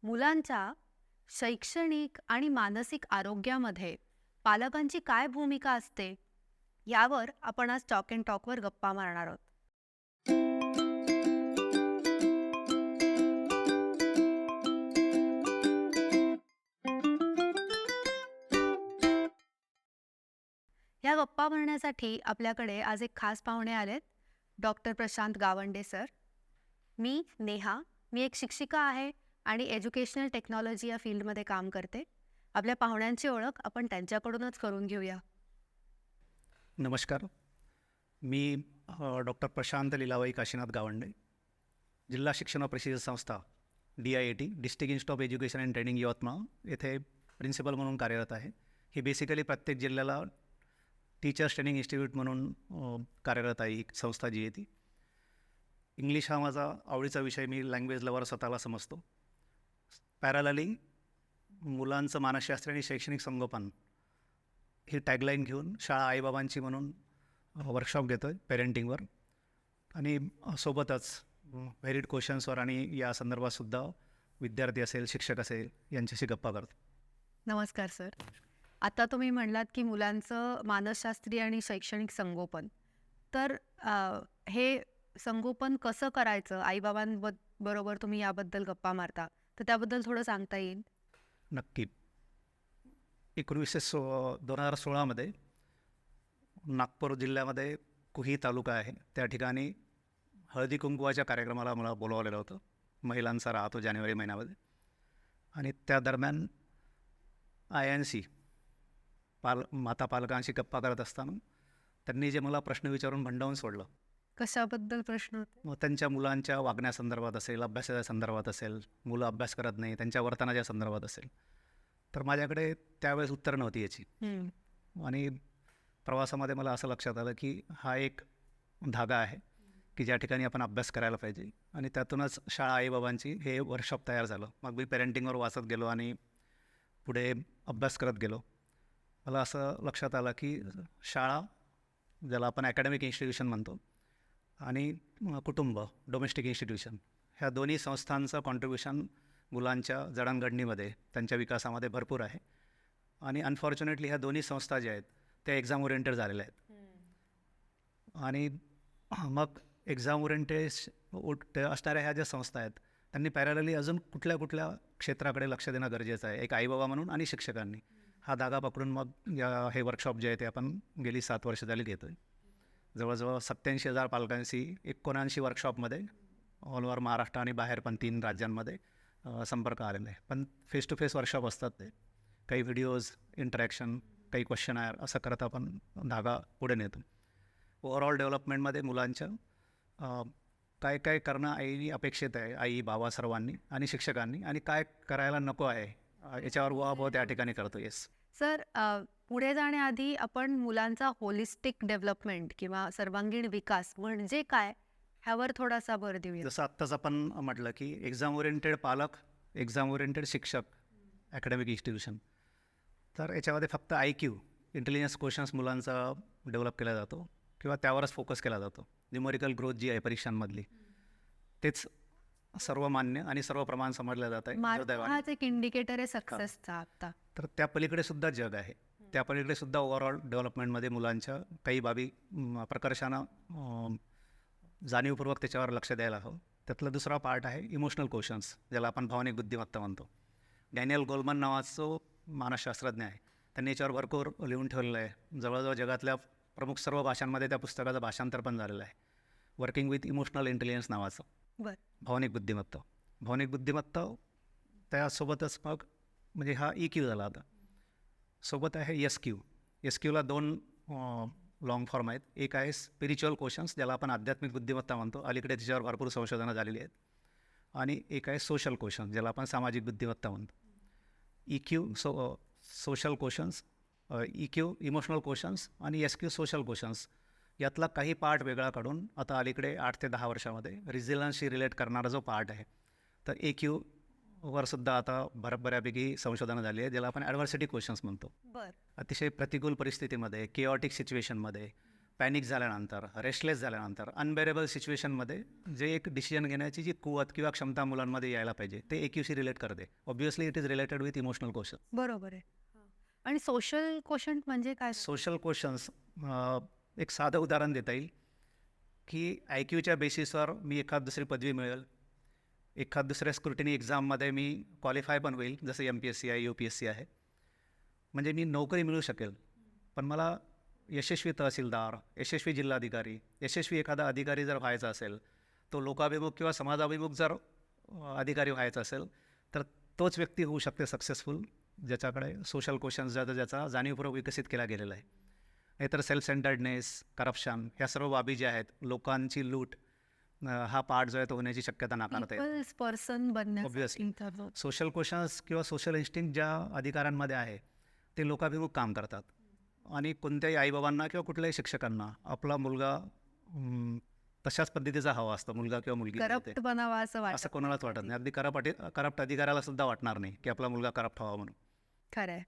मुलांच्या शैक्षणिक आणि मानसिक आरोग्यामध्ये पालकांची काय भूमिका असते यावर आपण आज टॉक अँड टॉकवर गप्पा मारणार आहोत. या गप्पा मारण्यासाठी आपल्याकडे आज एक खास पाहुणे आलेत. Doctor Prashant Gawande sir. मी नेहा. मी एक शिक्षिका आहे आणि एज्युकेशनल टेक्नॉलॉजी या फील्डमध्ये काम करते. आपल्या पाहुण्यांची ओळख आपण त्यांच्याकडूनच करून घेऊया. नमस्कार. मी डॉक्टर प्रशांत लीलाबाई काशीनाथ गावंडे, जिल्हा शिक्षण व प्रशिक्षण संस्था DIET district institute of education and training Yavatmal येथे प्रिन्सिपल म्हणून कार्यरत आहे. ही बेसिकली प्रत्येक जिल्ह्याला टीचर्स ट्रेनिंग इन्स्टिट्यूट म्हणून कार्यरत आहे ही संस्था जी आहे ती. इंग्लिश हा माझा आवडीचा विषय. मी लँग्वेज लवर स्वतःला समजतो. पॅरलली मुलांचं मानसशास्त्र आणि शैक्षणिक संगोपन ही टॅगलाईन घेऊन शाळा आईबाबांची म्हणून वर्कशॉप घेतो आहे पेरेंटिंगवर, आणि सोबतच व्हेरिड क्वेश्चन्सवर आणि या संदर्भातसुद्धा विद्यार्थी असेल, शिक्षक असेल यांच्याशी गप्पा करतो. नमस्कार सर. आता तुम्ही म्हणलात की मुलांचं मानसशास्त्रीय आणि शैक्षणिक संगोपन, तर हे संगोपन कसं करायचं आईबाबांबरोबर तुम्ही याबद्दल गप्पा मारता, तर त्याबद्दल थोडं सांगता येईल? नक्की. 2016मध्ये नागपूर जिल्ह्यामध्ये कुही तालुका आहे, त्या ठिकाणी हळदी कुंकवाच्या कार्यक्रमाला मला बोलवलेलं होतं. महिलांचा राहतो जानेवारी महिन्यामध्ये, आणि त्या दरम्यान INC माता पालकांशी गप्पा करत असताना त्यांनी जे मला प्रश्न विचारून भंडावून सोडलं. कशाबद्दल प्रश्न होते? मग त्यांच्या मुलांच्या वागण्यासंदर्भात असेल, अभ्यासाच्या संदर्भात असेल, मुलं अभ्यास करत नाही त्यांच्या वर्तनाच्या संदर्भात असेल, तर माझ्याकडे त्यावेळेस उत्तर नव्हती याची. आणि प्रवासामध्ये मला असं लक्षात आलं की हा एक धागा आहे की ज्या ठिकाणी आपण अभ्यास करायला पाहिजे, आणि त्यातूनच शाळा आईबाबांची हे वर्कशॉप तयार झालं. मग मी पेरेंटिंगवर वाचत गेलो आणि पुढे अभ्यास करत गेलो. मला असं लक्षात आलं की शाळा, ज्याला आपण अकॅडमिक इन्स्टिट्यूशन म्हणतो, आणि कुटुंब डोमेस्टिक इन्स्टिट्यूशन, ह्या दोन्ही संस्थांचं कॉन्ट्रीब्युशन मुलांच्या जडणघडणीमध्ये, त्यांच्या विकासामध्ये भरपूर आहे. आणि अनफॉर्च्युनेटली ह्या दोन्ही संस्था ज्या आहेत त्या एक्झाम ओरिएंटेड झालेल्या आहेत. आणि मग एक्झाम ओरिएंटेड असणाऱ्या ह्या ज्या संस्था आहेत त्यांनी पॅरलली अजून कुठल्या कुठल्या क्षेत्राकडे लक्ष देणं गरजेचं आहे, एक आईबाबा म्हणून आणि शिक्षकांनी. हा धागा पकडून मग हे वर्कशॉप जे आहे ते आपण गेली 7 वर्ष झाली घेतो आहे. जवळजवळ 87,000 पालकांशी 79 वर्कशॉपमध्ये ऑल ओव्हर महाराष्ट्र आणि बाहेर पण 3 राज्यांमध्ये संपर्क आलेला आहे. पण फेस टू फेस वर्कशॉप असतात ते, काही व्हिडिओज, इंटरॅक्शन, काही क्वेश्चनायर, असं करत आपण धागा पुढे नेतो. ओव्हरऑल डेव्हलपमेंटमध्ये मुलांच्या काय काय करणं अपेक्षित आहे आई बाबा सर्वांनी आणि शिक्षकांनी, आणि काय करायला नको आहे याच्यावर उहापोह त्या ठिकाणी करतो. येस सर, पुढे जाण्याआधी आपण मुलांचा होलिस्टिक डेव्हलपमेंट किंवा सर्वांगीण विकास म्हणजे काय ह्यावर थोडासा भर देऊया. जसं आत्ताच आपण म्हटलं की एक्झाम ओरिएंटेड पालक, एक्झाम ओरिएंटेड शिक्षक, अकॅडमिक इन्स्टिट्यूशन, तर याच्यामध्ये फक्त IQ इंटेलिजन्स क्वेश्चन्स मुलांचा डेव्हलप केला जातो किंवा त्यावरच फोकस केला जातो. न्यूमरिकल ग्रोथ जी आहे परीक्षांमधली, तेच सर्व मान्य आणि सर्व प्रमाण समजलं जात आहे. हाच एक इंडिकेटर आहे सक्सेसचा. आता तर त्या पलीकडे सुद्धा जग आहे. त्या पलीकडे सुद्धा ओव्हरऑल डेव्हलपमेंटमध्ये मुलांच्या काही बाबी प्रकर्षानं जाणीवपूर्वक त्याच्यावर लक्ष द्यायला हवं. त्यातला दुसरा पार्ट आहे इमोशनल क्वेश्चन्स, ज्याला आपण भावनिक बुद्धिमत्ता म्हणतो. डॅनियल गोलमन नावाचं मानसशास्त्रज्ञ आहे, त्यांनी याच्यावर भरपूर लिहून ठेवलेलं आहे. जवळजवळ जगातल्या प्रमुख सर्व भाषांमध्ये त्या पुस्तकाचं भाषांतर पण झालेलं आहे. वर्किंग विथ इमोशनल इंटेलिजन्स नावाचं. भावनिक बुद्धिमत्ता. भावनिक बुद्धिमत्ता त्यासोबतच मग म्हणजे हा EQ झाला. आता सोबत आहे SQ. SQला 2 लॉंग फॉर्म आहेत. एक आहे स्पिरिच्युअल क्वेश्चन्स, ज्याला आपण आध्यात्मिक बुद्धिमत्ता म्हणतो, अलीकडे त्याच्यावर भरपूर संशोधनं झालेली आहेत. आणि एक आहे सोशल क्वेश्चन्स, ज्याला आपण सामाजिक बुद्धिमत्ता म्हणतो. EQ social questions, EQ emotional questions, आणि SQ सोशल क्वेश्चन्स. यातला काही पार्ट वेगळा काढून आता अलीकडे 8 ते 10 वर्षामध्ये रिझिलन्सशी रिलेट करणारा जो पार्ट आहे, तर EQवर सुद्धा आता बऱ्यापैकी संशोधनं झाली आहे, ज्याला आपण ॲडव्हर्सिटी क्वेश्चन्स म्हणतो. अतिशय प्रतिकूल परिस्थितीमध्ये, केऑटिक सिच्युएशनमध्ये पॅनिक झाल्यानंतर, रेस्टलेस झाल्यानंतर, अनबेरेबल सिच्युएशनमध्ये जे एक डिसिजन घेण्याची जी कुवत किंवा क्षमता मुलांमध्ये यायला पाहिजे ते EQC रिलेट करते. Obviously it is related with emotional question. बरोबर आहे. आणि सोशल क्वोशंट म्हणजे काय? सोशल क्वेश्चन्स एक साधं उदाहरण देता येईल की IQच्या बेसिसवर मी एखाद दुसरी पदवी मिळेल, एखाद दुसऱ्या स्क्रुटिनी एक्झाममध्ये मी क्वालिफाय पण होईल, जसं MPSC आहे, UPSC आहे. म्हणजे मी नोकरी मिळू शकेल, पण मला यशस्वी तहसीलदार, यशस्वी जिल्हाधिकारी, यशस्वी एखादा अधिकारी जर व्हायचा असेल, तो लोकाभिमुख किंवा समाजाभिमुख जर अधिकारी व्हायचा असेल, तर तोच व्यक्ती होऊ शकते सक्सेसफुल ज्याच्याकडे सोशल क्वेश्चन्स ज्याचा जाणीवपूर्वक विकसित केला गेलेला आहे. नाहीतर सेल्फ सेंटर्डनेस, करप्शन ह्या सर्व बाबी ज्या आहेत, लोकांची लूट, हा पार्ट जो आहे तो होण्याची शक्यता नाकारता येते. पीपल्स पर्सन बनण्यासाठी सोशल क्वेश्चन्स किंवा सोशल इन्स्टिंक्ट ज्या अधिकाऱ्यांमध्ये आहे ते लोकाभिमुख काम करतात. आणि कोणत्याही आईबाबांना किंवा कुठल्याही शिक्षकांना आपला मुलगा तशाच पद्धतीचा हवा असतो, मुलगा किंवा मुलगी. करप्ट बनावा असं वाटतं. असं कोणालाच वाटत नाही. अगदी करप्ट अधिकाऱ्याला सुद्धा वाटणार नाही की आपला मुलगा करप्ट व्हावा म्हणून. खरं आहे.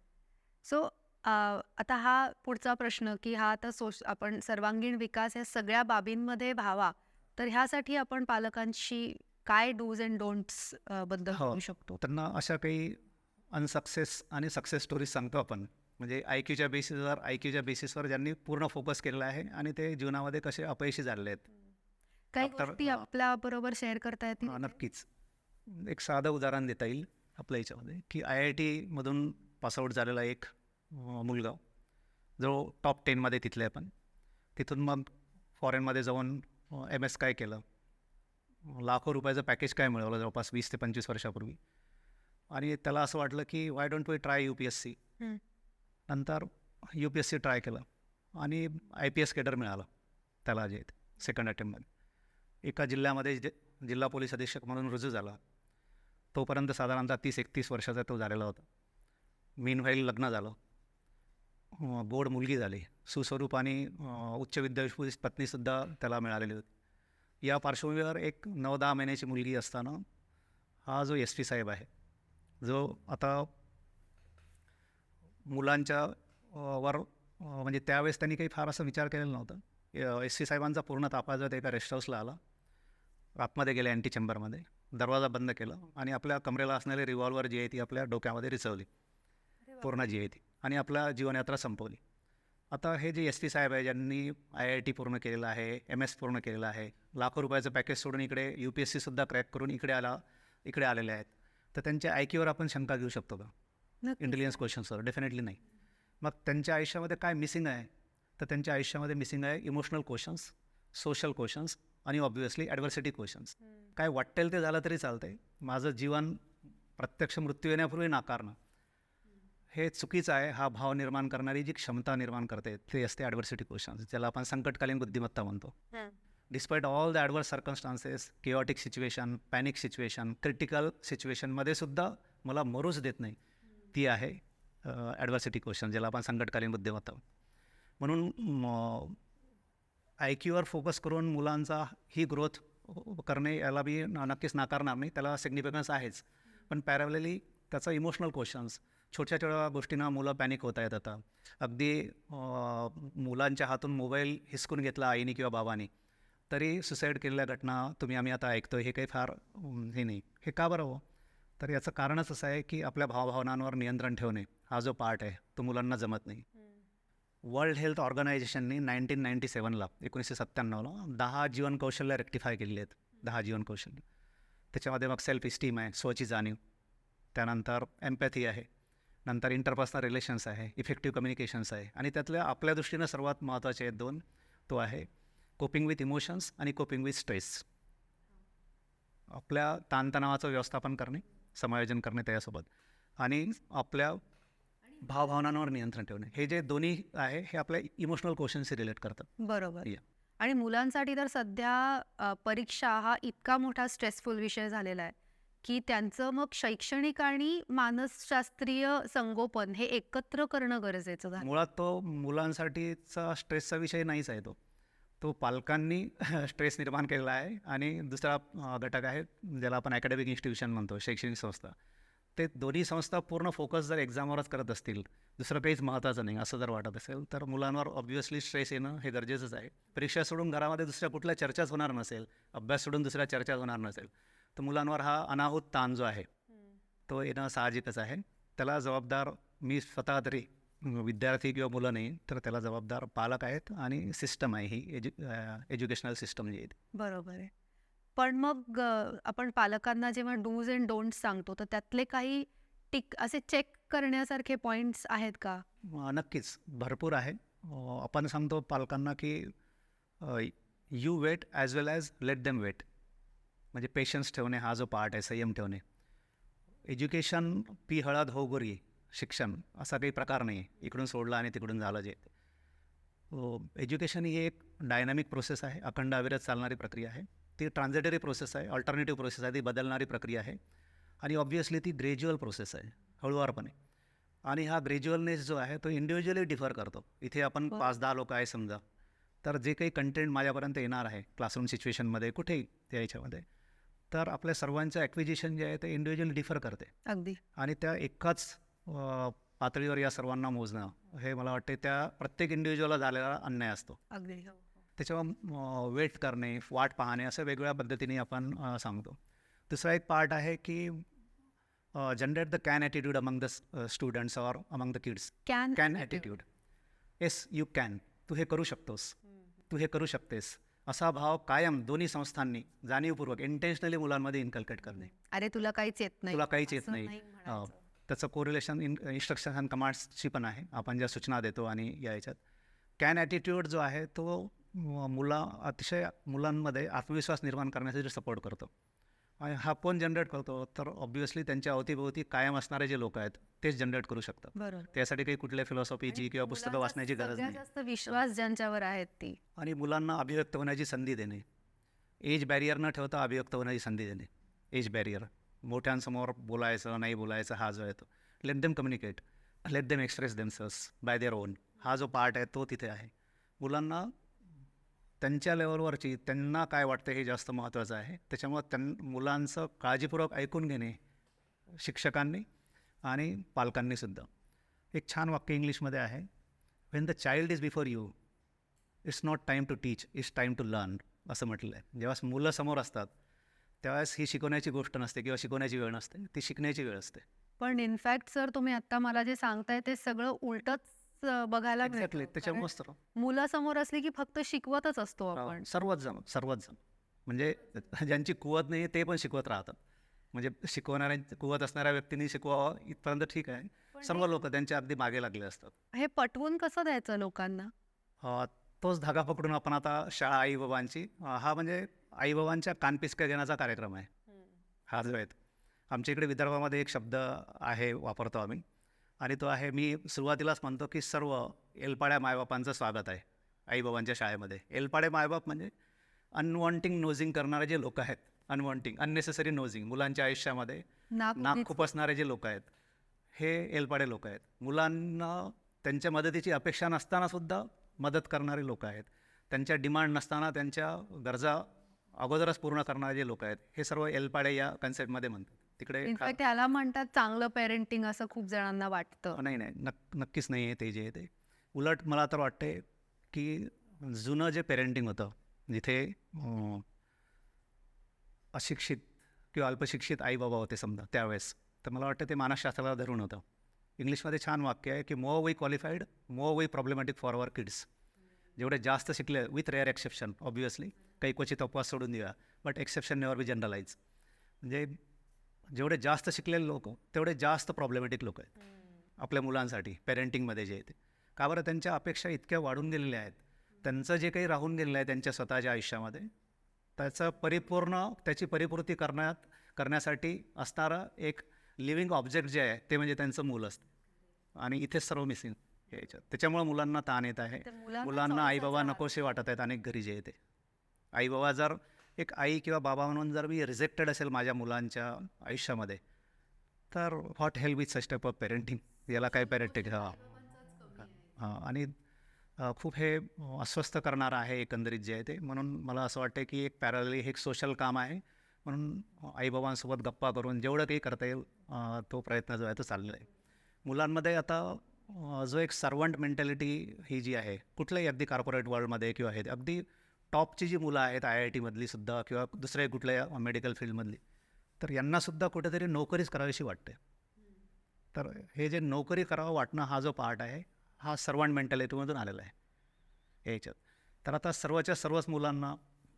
सो आता हा पुढचा प्रश्न की हा आता आपण सर्वांगीण विकास या सगळ्या बाबींमध्ये व्हावा, तर ह्यासाठी आपण पालकांशी काय डूज अँड डोंट्स बद्दल बोलू शकतो? त्यांना अशा काही अनसक्सेस आणि सक्सेस स्टोरीज सांगतो आपण. म्हणजे IQच्या बेसिसवर ज्यांनी पूर्ण फोकस केलेला आहे आणि ते जीवनामध्ये कसे अपयशी झालेले आहेत. काही गोष्टी आपल्या बरोबर शेअर करता येतील? नक्कीच. एक साधं उदाहरण देता येईल आपल्या याच्यामध्ये की IIT मधून पासआउट झालेला एक मुलगा, जो टॉप 10मध्ये तिथले पण, तिथून मग फॉरेनमध्ये जाऊन MS काय केलं, लाखो रुपयाचं पॅकेज काय मिळवलं जवळपास 20 ते 25 वर्षापूर्वी. आणि त्याला असं वाटलं की why don't we try UPSC. नंतर UPSC ट्राय केलं आणि IPS केडर मिळालं त्याला जे सेकंड अटेम्प्टमध्ये. एका जिल्ह्यामध्ये जिल्हा पोलीस अधीक्षक म्हणून रुजू झाला. तोपर्यंत साधारणतः 30-31 वर्षाचा तो झालेला होता. मीनव्हाईल लग्न झालं, गोड मुलगी झाली, सुस्वरूप आणि उच्च विद्याभूषित पत्नीसुद्धा त्याला मिळालेली होती. या पार्श्वभूमीवर एक 9-10 महिन्याची मुलगी असताना हा जो SP साहेब आहे, जो आता मुलांच्या वर म्हणजे त्यावेळेस त्यांनी काही फार असं विचार केलेला नव्हता. SP साहेबांचा पूर्ण ताफा जो एका रेस्ट हाऊसला आला, आतमध्ये गेले अँटी चेंबरमध्ये, दरवाजा बंद केला आणि आपल्या कमरेला असणारी रिव्हॉल्वर जी आहे ती आपल्या डोक्यामध्ये रिचवली, पूर्ण जी आहे ती, आणि आपल्या जीवनयात्रा संपवली. आता हे जे SP साहेब आहे, ज्यांनी IIT पूर्ण केलेलं आहे, MS पूर्ण केलेलं आहे, लाखो रुपयाचं पॅकेज सोडून इकडे UPSCसुद्धा क्रॅक करून इकडे आलेले आहेत, तर त्यांच्या IQवर आपण शंका घेऊ शकतो का? इंटेलिजन्स क्वेश्चन्सवर डेफिनेटली नाही. मग त्यांच्या आयुष्यामध्ये काय मिसिंग आहे? तर त्यांच्या आयुष्यामध्ये मिसिंग आहे इमोशनल क्वेश्चन्स, सोशल क्वेश्चन्स आणि ऑब्व्हियसली ॲडव्हर्सिटी क्वेश्चन्स. काय वाटेल ते झालं तरी चालतं आहे, माझं जीवन प्रत्यक्ष मृत्यू येण्यापूर्वी नाकारणं हे चुकीचं आहे. हा भाव निर्माण करणारी जी क्षमता निर्माण करते ते असते ॲडव्हर्सिटी क्वेश्चन्स, ज्याला आपण संकटकालीन बुद्धिमत्ता म्हणतो. Despite all the adverse circumstances, chaotic situation, panic situation, critical सिच्युएशनमध्ये सुद्धा मला मरूच देत नाही, ती आहे ॲडव्हर्सिटी क्वेश्चन, ज्याला आपण संकटकालीन बुद्धिमत्ता. म्हणून IQवर फोकस करून मुलांचा ही ग्रोथ करणे याला मी नक्कीच नाकारणार नाही, त्याला सिग्निफिकन्स आहेच. पण पॅरॅलली त्याचा इमोशनल क्वेश्चन्स, छोट्या छोट्या गोष्टींना मुलं पॅनिक होत आहेत. आता अगदी मुलांच्या हातून मोबाईल हिसकून घेतला आईने किंवा बाबांनी, तरी सुसाईड केलेल्या घटना आम्ही आता ऐकतो. हे काही फार हे नाही. हे का बरं हो? तर याचं कारणच असं आहे की आपल्या भावभावनांवर नियंत्रण ठेवणे हा जो पार्ट आहे तो मुलांना जमत नाही. वर्ल्ड हेल्थ ऑर्गनायझेशननी 1997ला 1997ला 10 जीवन कौशल्य रेक्टिफाय केलेली आहेत. 10 जीवन कौशल्य. त्याच्यामध्ये मग सेल्फ इस्टीम आहे, स्वची जाणीव, त्यानंतर एम्पॅथी आहे, नंतर इंटरपर्सनल रिलेशन्स आहे, इफेक्टिव्ह कम्युनिकेशन्स आहे, आणि त्यातल्या आपल्या दृष्टीनं सर्वात महत्त्वाचे आहेत 2, तो आहे कोपिंग विथ इमोशन्स आणि कोपिंग विथ स्ट्रेस. आपल्या ताणतणावाचं व्यवस्थापन करणे, समायोजन करणे त्याच्यासोबत, आणि आपल्या भावभावनांवर नियंत्रण ठेवणे, हे जे दोन्ही आहे हे आपल्या इमोशनल क्वेश्चनशी रिलेट करतात. बरोबर. आणि मुलांसाठी तर सध्या परीक्षा हा इतका मोठा स्ट्रेसफुल विषय झालेला आहे की त्यांचं मग शैक्षणिक आणि मानसशास्त्रीय संगोपन हे एकत्र करणं गरजेचं आहे. मुळात तो मुलांसाठीचा स्ट्रेसचा विषय नाहीच आहे, तो पालकांनी स्ट्रेस निर्माण केलेला आहे. आणि दुसरा घटक आहे ज्याला आपण अकॅडमिक इन्स्टिट्यूशन म्हणतो, शैक्षणिक संस्था, ते दोन्ही संस्था पूर्ण फोकस जर एक्झामवरच करत असतील, दुसरं काहीच महत्त्वाचं नाही असं जर वाटत असेल, तर मुलांवर ऑब्व्हियसली स्ट्रेस येणं हे गरजेचंच आहे. परीक्षा सोडून घरामध्ये दुसऱ्या कुठल्या चर्चाच होणार नसेल, अभ्यास सोडून दुसऱ्या चर्चाच होणार नसेल, तर मुलांवर हा अनाहूत ताण जो आहे तो येणं साहजिकच आहे. त्याला जबाबदार मी स्वतः तरी विद्यार्थी किंवा मुलं नाही, तर त्याला जबाबदार पालक आहेत आणि सिस्टम आहे ही एज्युकेशनल सिस्टम जी आहे ती. बरोबर आहे. पण मग आपण पालकांना जेव्हा डूज अँड डोंट्स सांगतो, तर त्यातले काही असे चेक करण्यासारखे पॉइंट्स आहेत का? नक्कीच भरपूर आहे. आपण सांगतो पालकांना की you wait as well as let them wait. म्हणजे पेशन्स ठेवणे हा जो पार्ट आहे, संयम ठेवणे. एज्युकेशन पी हळद हो गोरी शिक्षण असा काही प्रकार नाही आहे, इकडून सोडलं आणि तिकडून झालं जे. एज्युकेशन ही एक डायनॅमिक प्रोसेस आहे, अखंड अविरत चालणारी प्रक्रिया आहे. ती ट्रान्झिटरी प्रोसेस आहे, अल्टरनेटिव्ह प्रोसेस आहे, ती बदलणारी प्रक्रिया आहे आणि ऑब्व्हियसली ती ग्रॅज्युअल प्रोसेस आहे, हळूवारपणे. आणि हा ग्रॅज्युअलनेस जो आहे तो इंडिव्हिज्युअली डिफर करतो. इथे आपण 5-10 लोक आहे समजा, तर जे काही कंटेंट माझ्यापर्यंत येणार आहे क्लासरूम सिच्युएशनमध्ये कुठेही त्या याच्यामध्ये, तर आपल्या सर्वांचं ॲक्विजिशन जे आहे ते इंडिव्हिज्युअली डिफर करते. अगदी. आणि त्या एकाच पातळीवर या सर्वांना मोजणं हे मला वाटते त्या प्रत्येक इंडिव्हिज्युअलला झालेला अन्याय असतो. अगदी. त्याच्यावर वेट करणे, वाट पाहणे असं वेगवेगळ्या पद्धतीने आपण सांगतो. दुसरा एक पार्ट आहे की generate the can attitude among the students or among the kids. Can attitude. Yes you can. तू हे करू शकतोस, तू हे करू शकतेस, असा भाव कायम दोन्ही संस्थांनी जाणीवपूर्वक इंटेन्शनली मुलांमध्ये इन्कल्केट करणे. अरे तुला काहीच येत नाही, तुला काहीच येत असं नाही. म्हणायचं. त्याचं कोरिलेशन इन्स्ट्रक्शन अँड कमांड्सची पण आहे, आपण ज्या सूचना देतो आणि या ह्याच्यात. कॅन ॲटिट्यूड जो आहे तो अतिशय मुलांमध्ये आत्मविश्वास निर्माण करण्यासाठी सपोर्ट करतो. आणि हा कोण जनरेट करतो, तर ऑब्व्हियसली त्यांच्या अवतीभोवती कायम असणारे जे लोक आहेत तेच जनरेट करू शकतात. बरोबर. त्यासाठी काही कुठल्या फिलॉसॉफीची किंवा पुस्तकं वाचण्याची गरज सगळ्यात नाही. जास्त विश्वास ज्यांच्यावर आहेत ती. आणि मुलांना अभिव्यक्त होण्याची संधी देणे, एज बॅरियर न ठेवता अभिव्यक्त होण्याची संधी देणे. एज बॅरियर, मोठ्यांसमोर बोलायचं नाही बोलायचं हा जो आहे तो, let them communicate, let them express themselves by their own, हा जो पार्ट आहे तो तिथे आहे. मुलांना त्यांच्या लेवलवरची त्यांना काय वाटतं हे जास्त महत्त्वाचं आहे. त्याच्यामुळं मुलांचं काळजीपूर्वक ऐकून घेणे शिक्षकांनी आणि पालकांनीसुद्धा. एक छान वाक्य इंग्लिशमध्ये आहे, when the child is before you it's not time to teach, it's time to learn, असं म्हटलेलं आहे. जेव्हा मुलं समोर असतात त्यावेळेस ही शिकवण्याची गोष्ट नसते किंवा शिकवण्याची वेळ नसते, ती शिकण्याची वेळ असते. पण इनफॅक्ट सर तुम्ही आता मला जे सांगताय ते सगळं उलटच बघायला एक्झॅक्टली. मिळतं. त्याच्यामुळेच तर मुलं समोर असली की फक्त शिकवतच असतो आपण. सर्वच जण म्हणजे ज्यांची कुवत नाही ते पण शिकवत राहतात. म्हणजे कुवत असणाऱ्या व्यक्तींनी शिकवावं इथपर्यंत ठीक आहे, सर्व लोक त्यांच्या अगदी मागे लागले असतात. हे पटवून कसं द्यायचं लोकांना? तोच धागा पकडून आपण आता शाळा आईबाबांची, हा म्हणजे आईबाबांच्या कानपिचक्या घेण्याचा कार्यक्रम आहे हा जो आहे. आमच्या इकडे विदर्भामध्ये एक शब्द आहे वापरतो आम्ही, आणि तो आहे, मी सुरुवातीलाच म्हणतो की सर्व एलपाड्या मायबापांचं स्वागत आहे आईबाबांच्या शाळेमध्ये. एलपाडे मायबाप म्हणजे अनवॉन्टिंग नोजिंग करणारे जे लोक आहेत, अननेसेसरी नोजिंग मुलांच्या आयुष्यामध्ये नाक खुपसणारे जे लोक आहेत, हे एलपाडे लोक आहेत. मुलांना त्यांच्या मदतीची अपेक्षा नसतानासुद्धा मदत करणारे लोक आहेत. त्यांच्या डिमांड नसताना त्यांच्या गरजा अगोदरच पूर्ण करणारे जे लोक आहेत, हे सर्व एलपाडे या कन्सेप्टमध्ये म्हणतात. तिकडे इनफॅक्ट त्याला म्हणतात चांगलं पेरेंटिंग, असं खूप जणांना वाटतं. नाही, नक्कीच नाही आहे ते जे आहे ते. उलट मला तर वाटते की जुनं जे पेरेंटिंग होतं, जिथे अशिक्षित किंवा अल्पशिक्षित आईबाबा होते समजा त्यावेळेस, तर मला वाटतं ते मानसशास्त्राला धरून होतं. इंग्लिशमध्ये छान वाक्य आहे की more we qualified, more we problematic for our kids. जेवढे जास्त शिकले, विथ रेअर एक्सेप्शन ऑब्व्हियसली, काही क्वचित अपवाद सोडून द्या, but exception never be generalize. म्हणजे जेवढे जास्त शिकलेले लोक तेवढे जास्त प्रॉब्लेमॅटिक लोक आहेत आपल्या मुलांसाठी पेरेंटिंगमध्ये जे आहे ते. का बरं? त्यांच्या अपेक्षा इतक्या वाढून गेलेल्या आहेत, त्यांचं जे काही राहून गेलेलं आहे त्यांच्या स्वतःच्या आयुष्यामध्ये, त्याची परिपूर्ती करण्यासाठी असणारं एक लिव्हिंग ऑब्जेक्ट जे आहे ते म्हणजे त्यांचं मूल असतं. आणि इथेच सर्व मिसिंग याच्यात. त्याच्यामुळे मुलांना ताण येत आहे, मुलांना आईबाबा नकोसे वाटत आहेत अनेक घरी जे आहे ते. आईबाबा जर एक आई किंवा बाबा म्हणून जर मी रिजेक्टेड असेल माझ्या मुलांच्या आयुष्यामध्ये, तर what help with such type of parenting, याला काय पेरेंटिंग. हां, आणि खूप हे अस्वस्थ करणारं आहे एकंदरीत जे आहे ते. म्हणून मला असं वाटतं की एक पॅरलली हे एक सोशल काम आहे, म्हणून आईबाबांसोबत गप्पा करून जेवढं काही करता येईल तो प्रयत्न जो आहे तो चाललेला आहे. मुलांमध्ये आता जो एक सर्वंट मेंटॅलिटी ही जी आहे, कुठल्याही अगदी कॉर्पोरेट वर्ल्डमध्ये किंवा हे अगदी टॉपची जी मुलं आहेत IIT मधली सुद्धा किंवा दुसऱ्या कुठल्या मेडिकल फील्डमधली, तर यांनासुद्धा कुठेतरी नोकरीच करावीशी वाटते. तर हे जे नोकरी करावं वाटणं हा जो पार्ट आहे, हा सर्वंट मेंटॅलिटीमधून आलेला आहे याच्यात. तर आता सर्वच्या सर्वच मुलांना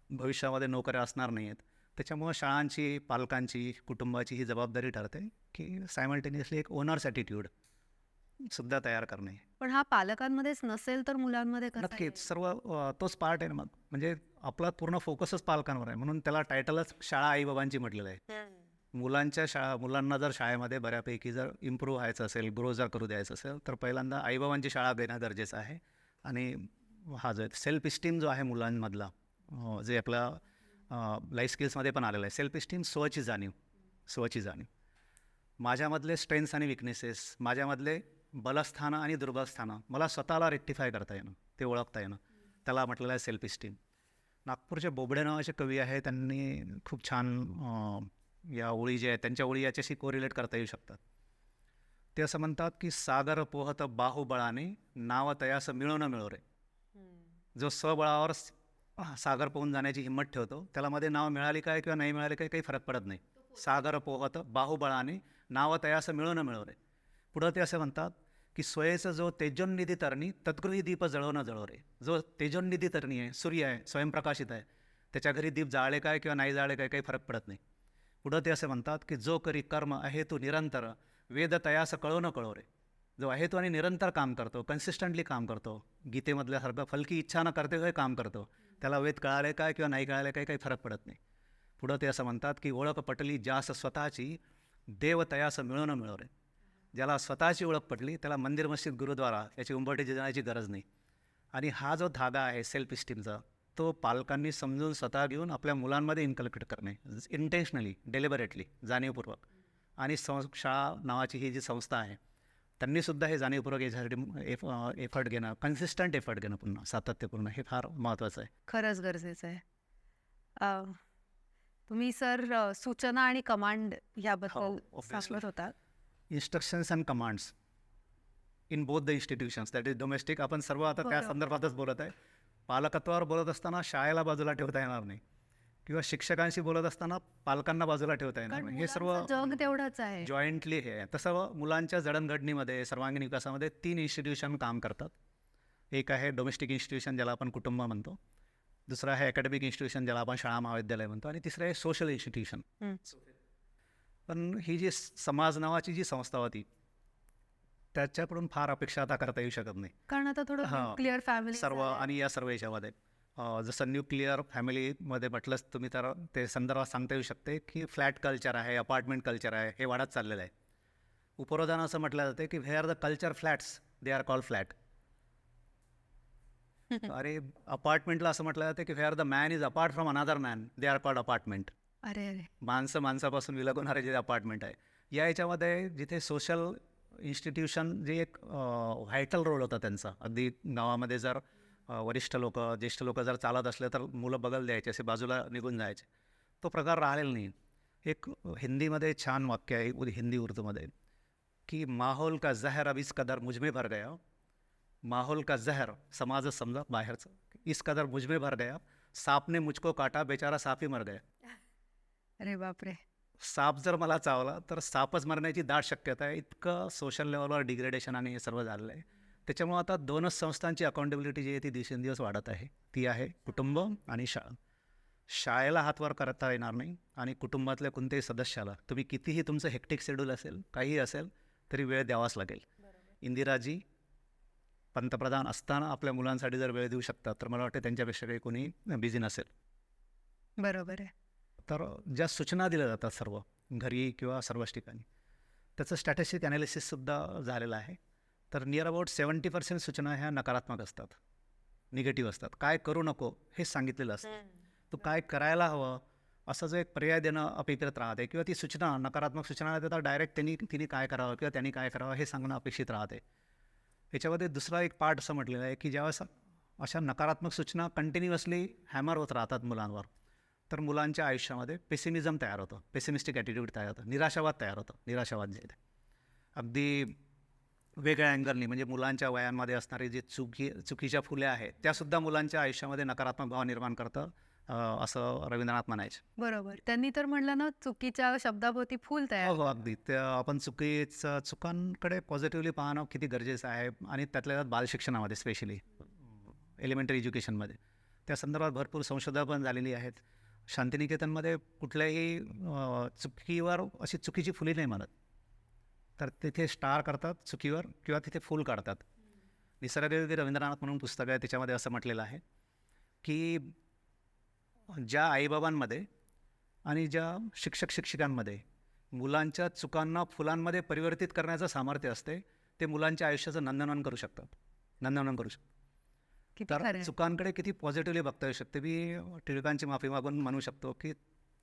भविष्यामध्ये नोकऱ्या असणार नाही आहेत. त्याच्यामुळं शाळांची, पालकांची, कुटुंबाची ही जबाबदारी ठरते की सायमल्टेनियसली एक ओनर्स ॲटिट्यूड सुद्धा तयार करणे. पण हा पालकांमध्येच नसेल तर मुलांमध्ये कसा नक्कीच येईल? सर्व तोच पार्ट आहे ना मग. म्हणजे आपला पूर्ण फोकसच पालकांवर आहे, म्हणून त्याला टायटलच शाळा आईबाबांची म्हटलेलं आहे. मुलांना जर शाळेमध्ये बऱ्यापैकी जर इम्प्रूव्ह व्हायचं असेल, ग्रो जर करू द्यायचं असेल, तर पहिल्यांदा आईबाबांची शाळा देणं गरजेचं आहे. आणि हा जो सेल्फ इस्टीम जो आहे मुलांमधला, जे आपला लाईफ स्किल्समध्ये पण आलेलं आहे, सेल्फ इस्टीम, स्वची जाणीव, माझ्यामधले स्ट्रेंथ्स आणि विकनेसेस, माझ्यामधले बलस्थानं आणि दुर्बलस्थानं मला स्वतःला रेक्टिफाय करता येणं, ते ओळखता येणं, त्याला म्हटलेलं आहे सेल्फ इस्टीम. नागपूरचे बोबडे नावाचे कवी आहे, त्यांनी खूप छान या ओळी जे आहेत त्यांच्या ओळी याच्याशी कोरिलेट करता येऊ शकतात. ते असं म्हणतात की सागर पोहत बाहुबळाने, नाव तयास मिळो न मिळो रे. जो स्वबळावर सागर पोहून जाण्याची हिंमत ठेवतो, त्याला मध्ये नाव मिळाली काय किंवा नाही मिळाली काय काही फरक पडत नाही. सागर पोहत बाहुबळाने, नाव तयास मिळो न मिळो रे. पुढं ते असं म्हणतात की स्वयेचं जो तेजोन्निधी तरणी, तत्कृती दीप जळो न जळो रे. जो तेजोन्निधी तरणी आहे, सूर्य आहे, स्वयंप्रकाशित आहे, त्याच्या घरी दीप जाळले काय किंवा नाही जाळले काय काही फरक पडत नाही. पुढं ते असं म्हणतात की जो करी कर्म आहे तू निरंतर, वेद तयास कळो न कळो रे. जो आहे तो आणि निरंतर काम करतो, कन्सिस्टंटली काम करतो, गीतेमधल्यासारखं फलकी इच्छा न करते हुए काम करतो, त्याला वेद कळाले काय किंवा नाही कळाले काय काही फरक पडत नाही. पुढं ते असं म्हणतात की ओळख पटली ज्यास स्वतःची, देव तयास मिळो न मिळो रे. ज्याला स्वतःची ओळख पटली त्याला मंदिर, मस्जिद, गुरुद्वारा याची उंबरठी जाण्याची गरज नाही. आणि हा जो धागा आहे सेल्फ इस्टीमचा, तो पालकांनी समजून स्वतः घेऊन आपल्या मुलांमध्ये इन्कल्केट करणे, इंटेन्शनली, डेलिबरेटली, जाणीवपूर्वक. आणि शाळा नावाची ही जी संस्था आहे, त्यांनीसुद्धा हे जाणीवपूर्वक याच्यासाठी एफर्ट घेणं, कन्सिस्टंट एफर्ट घेणं, पुन्हा सातत्यपूर्ण, हे फार महत्त्वाचं आहे. खरंच गरजेचं आहे. तुम्ही सर सूचना आणि कमांड याबद्दल obviously. सांगत होतात. Instructions and commands in both the institutions, that is domestic. आपण सर्व आता त्या बरोबर. संदर्भातच बोलत आहे. पालकत्वावर बोलत असताना शाळेला बाजूला ठेवता येणार नाही, किंवा शिक्षकांशी बोलत असताना पालकांना बाजूला ठेवता येणार कारण नाही. हे सर्व मुलांचं जग तेवढंच आहे. जॉईंटली हे आहे. तसं मुलांच्या जडणघडणीमध्ये, सर्वांगीण विकासामध्ये 3 इन्स्टिट्यूशन काम करतात. एक आहे डोमेस्टिक इन्स्टिट्यूशन, ज्याला आपण कुटुंब म्हणतो. दुसरं आहे अकॅडमिक इन्स्टिट्यूशन, ज्याला आपण शाळा महाविद्यालय म्हणतो. आणि तिसरं आहे सोशल इन्स्टिट्यूशन. पण ही जी समाज नावाची जी संस्था होती, त्याच्याकडून फार अपेक्षा आता करता येऊ शकत नाही. कारण आता थोडं हां. क्लिअर फॅमिली सर्व आणि या सर्व याच्यामध्ये जसं न्यूक्लिअर फॅमिलीमध्ये म्हटलंच तुम्ही, तर ते संदर्भात सांगता येऊ शकते की फ्लॅट कल्चर आहे, अपार्टमेंट कल्चर आहे, हे वाढत चाललेलं आहे. उपरोधानं असं म्हटलं जाते की where the culture flats they are called flat. अरे अपार्टमेंटला असं म्हटलं जाते की where the man is apart from another man they are called apartment. अरे अरे माणसं माणसापासून विलगवणारे जे अपार्टमेंट आहे, या याच्यामध्ये जिथे सोशल इन्स्टिट्यूशन जे एक व्हायटल रोल होता त्यांचा, अगदी गावामध्ये जर वरिष्ठ लोक, ज्येष्ठ लोक जर चालत असले तर मुलं बगल द्यायचे, असे बाजूला निघून जायचे, तो प्रकार राहिलेला नाही. एक हिंदीमध्ये छान वाक्य आहे, हिंदी उर्दूमध्ये, की माहौल का जहर अब इस कदर मुझमें भर गया, माहौल का जहर समाज समजा बाहेरचं, इस कदर मुझमें भर गया, साप ने मुझको काटा, बेचारा साप ही मर गया. अरे बापरे. साप जर मला चावला तर सापच मरण्याची दाट शक्यता आहे. इतकं सोशल लेवलवर डिग्रेडेशन आणि हे सर्व झालेलं आहे. त्याच्यामुळं आता 2च संस्थांची अकाउंटेबिलिटी जी आहे ती दिवसेंदिवस वाढत आहे. ती आहे कुटुंब आणि शाळा. शाळेला हातवर करता येणार नाही, आणि कुटुंबातल्या कोणत्याही सदस्याला तुम्ही कितीही तुमचं हेक्टिक शेड्यूल असेल, काहीही असेल, तरी वेळ द्यावाच लागेल. इंदिराजी पंतप्रधान असताना आपल्या मुलांसाठी जर वेळ देऊ शकतात, तर मला वाटतं त्यांच्यापेक्षा काही कोणी बिझी नसेल. बरोबर आहे. तर ज्या सूचना दिल्या जातात सर्व घरी किंवा सर्वच ठिकाणी, त्याचं स्टॅटिस्टिक ॲनालिसिससुद्धा झालेलं आहे. तर नियर अबाउट 70% सूचना ह्या नकारात्मक असतात, निगेटिव्ह असतात. काय करू नको हे सांगितलेलं असतं, तू काय करायला हवं असं जो एक पर्याय देणं अपेक्षित राहते, किंवा ती सूचना, नकारात्मक सूचना देतात डायरेक्ट तिने काय करावं किंवा त्यांनी काय करावं हे सांगणं अपेक्षित राहते. याच्यामध्ये दुसरा एक पार्ट असं म्हटलेलं आहे की ज्यावेळेस अशा नकारात्मक सूचना कंटिन्युअसली हॅमर होत राहतात मुलांवर, तर मुलांच्या आयुष्यामध्ये पेसिमिझम तयार होतं, पेसिमिस्टिक ॲटिट्यूड तयार होतं, निराशावाद तयार होतं. निराशावाद जे आहे ते अगदी वेगळ्या अँगलनी, म्हणजे मुलांच्या वयांमध्ये असणारी जी चुकीच्या फुले आहेत त्यासुद्धा मुलांच्या आयुष्यामध्ये नकारात्मक भाव निर्माण करतं, असं रवींद्रनाथ म्हणायचे. बरोबर. त्यांनी तर म्हणलं ना, चुकीच्या शब्दाभोवती फूल हो तयार. हो अगदी. आपण चुकांकडे पॉझिटिव्हली पाहणं किती गरजेचं आहे, आणि त्यातल्या त्यात बालशिक्षणामध्ये स्पेशली एलिमेंटरी एज्युकेशनमध्ये त्या संदर्भात भरपूर संशोधनं पण झालेली आहेत. शांतिनिकेतनमध्ये कुठल्याही चुकीवर अशी चुकीची फुली नाही मारत, तर तिथे स्टार करतात चुकीवर किंवा तिथे फूल काढतात. निसर्गयोगी रवींद्रनाथ म्हणून पुस्तक आहे, त्याच्यामध्ये असं म्हटलेलं आहे की ज्या आईबाबांमध्ये आणि ज्या शिक्षक शिक्षिकांमध्ये मुलांच्या चुकांना फुलांमध्ये परिवर्तित करण्याचं सामर्थ्य असते, ते मुलांच्या आयुष्याचं नंदनवन करू शकतात, नंदनवन करू शकतात. किती तर खरं आहे. चुकांकडे किती पॉझिटिव्हली बघता येऊ शकते. मी टिळकांची माफी मागून म्हणू शकतो की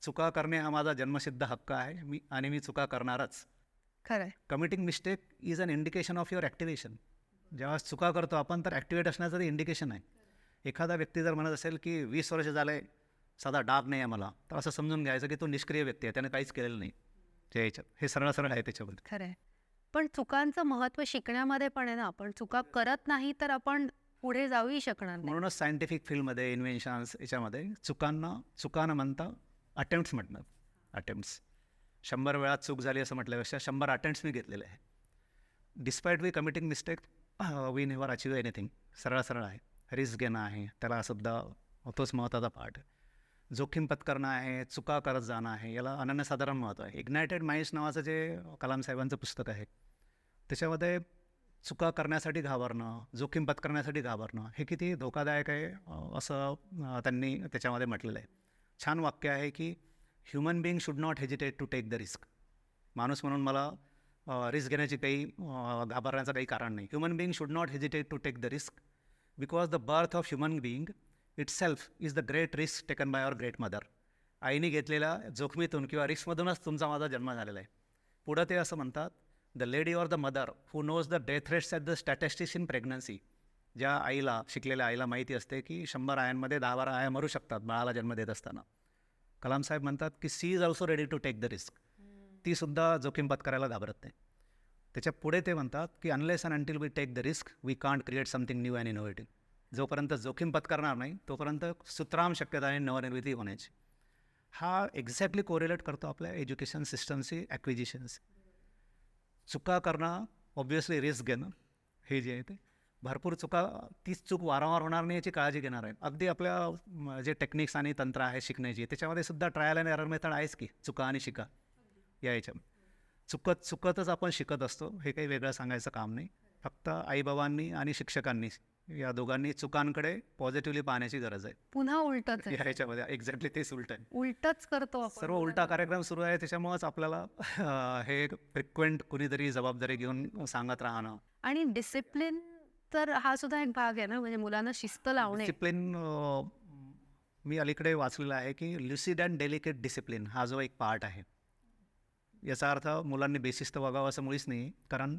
चुका करणे हा माझा जन्मसिद्ध हक्क आहे, मी चुका करणारच. खरं आहे. Committing mistake is an indication of your activation. जेव्हा चुका करतो आपण, तर ॲक्टिवेट असण्याचं ते इंडिकेशन आहे. एखादा व्यक्ती जर म्हणत असेल की 20 वर्ष झाले साधा डाग नाही आहे मला, तर असं समजून घ्यायचं की तो निष्क्रिय व्यक्ती आहे, त्याने काहीच केलेलं नाही त्या याच्यात. हे सरळ सरळ आहे त्याच्यामध्ये. खरं आहे. पण चुकांचं महत्त्व शिकण्यामध्ये पण आहे ना. आपण चुका करत नाही तर आपण पुढे जाऊही शकणार नाही. म्हणूनच सायंटिफिक फील्डमध्ये, इन्व्हेन्शन्स याच्यामध्ये चुका न म्हणता अटेम्प्ट्स म्हणतात. अटेम्प्ट्स 100 वेळा चूक झाली असं म्हटल्यापेक्षा 100 अटेम्प्ट्स मी घेतलेले आहे. Despite we committing mistake we never achieve anything. सरळ सरळ आहे. रिस्क घेणं आहे, त्याला सुद्धा तोच महत्त्वाचा पार्ट आहे. जोखीम पत्करणं आहे, चुका करत जाणं आहे, याला अनन्यसाधारण महत्त्व आहे. इग्नायटेड माइंड्स नावाचं जे कलाम साहेबांचं पुस्तक आहे, त्याच्यामध्ये चुका करण्यासाठी घाबरणं, जोखीम पत्करण्यासाठी घाबरणं हे किती धोकादायक आहे, असं त्यांनी त्याच्यामध्ये म्हटलेलं आहे. छान वाक्य आहे की human being should not hesitate to take the risk. माणूस म्हणून मला रिस्क घेण्याची काही घाबरण्याचं काही कारण नाही. Human being should not hesitate to take the risk because the birth of human being itself is the great risk taken by our great mother. आईने घेतलेल्या जोखमीतून किंवा रिस्कमधूनच तुमचा माझा जन्म झालेला आहे. पुढं ते असं म्हणतात, the lady or the mother who knows the death rates at the statistics in pregnancy. ज्या आईला, शिकलेल्या आईला माहिती असते की 100 आयांमध्ये 10-12 आया मरू शकतात बाळाला जन्म देत असताना. कलाम साहेब म्हणतात की she is also ready to take the risk. ती सुद्धा जोखीम पत्करायला घाबरत नाही. त्याच्या पुढे ते म्हणतात की unless and until we take the risk we can't create something new and innovative. जोपर्यंत जोखीम पत्करणार नाही तोपर्यंत सुतराम शक्यता आहे नवनिर्मिती होण्याची. हा एक्झॅक्टली कोरिलेट करतो आपल्या एज्युकेशन सिस्टमची ॲक्विजिशन्स. चुका करणं, ऑब्व्हियसली रिस्क घेणं, हे जे आहे ते भरपूर चुका, तीच चूक वारंवार होणार नाही याची काळजी घेणार आहे. अगदी आपल्या जे टेक्निक्स आणि तंत्र आहे शिकण्याची, त्याच्यामध्ये सुद्धा ट्रायल अँड एरर मेथड आहेच की, चुका आणि शिका या याच्यामध्ये. चुकतच आपण शिकत असतो, हे काही वेगळं सांगायचं काम नाही. फक्त आईबाबांनी आणि शिक्षकांनी या दोघांनी चुकांकडे पॉझिटिव्हली पाहण्याची गरज आहे. पुन्हा उलटच आहे. या ह्याच्यामध्ये एक्झॅक्टली तेच उलट आहे. उलटच करतो आपण. सर्व उलटा कार्यक्रम सुरू आहे. त्याच्यामुळेच आपल्याला हे फ्रिक्वेंट कुणीतरी जबाबदारी घेऊन सांगत राहणं. आणि डिसिप्लिन तर हा सुद्धा एक भाग आहे ना, म्हणजे मुलांना शिस्त लावणे. डिसिप्लिन मी अलीकडे वाचलेलं आहे की ल्युसिड अँड डेलिकेट डिसिप्लिन हा जो एक पार्ट आहे, याचा अर्थ मुलांनी बेशिस्त वागावं असं मुळीच नाही. कारण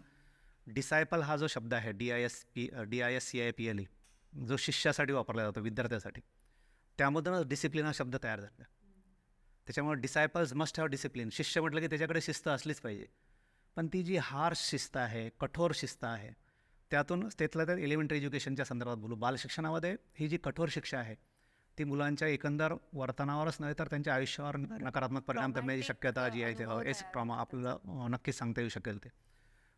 डिसायपल हा जो शब्द आहे, DISCIPLE, जो शिष्यासाठी वापरला जातो, विद्यार्थ्यासाठी, त्यामधूनच डिसिप्लिन हा शब्द तयार झाला. त्याच्यामुळे डिसायपल्स मस्ट हॅव डिसिप्लिन. शिष्य म्हटलं की त्याच्याकडे शिस्त असलीच पाहिजे. पण ती जी हार्श शिस्त आहे, कठोर शिस्त आहे, त्यातून त्यातल्या त्यात एलिमेंटरी एज्युकेशनच्या संदर्भात बोलू, बालशिक्षणामध्ये ही जी कठोर शिक्षा आहे ती मुलांच्या एकंदर वर्तनावरच नव्हे तर त्यांच्या आयुष्यावर नकारात्मक परिणाम करण्याची शक्यता जी आहे ते ट्रॉमा आपल्याला नक्कीच सांगता येऊ शकेल.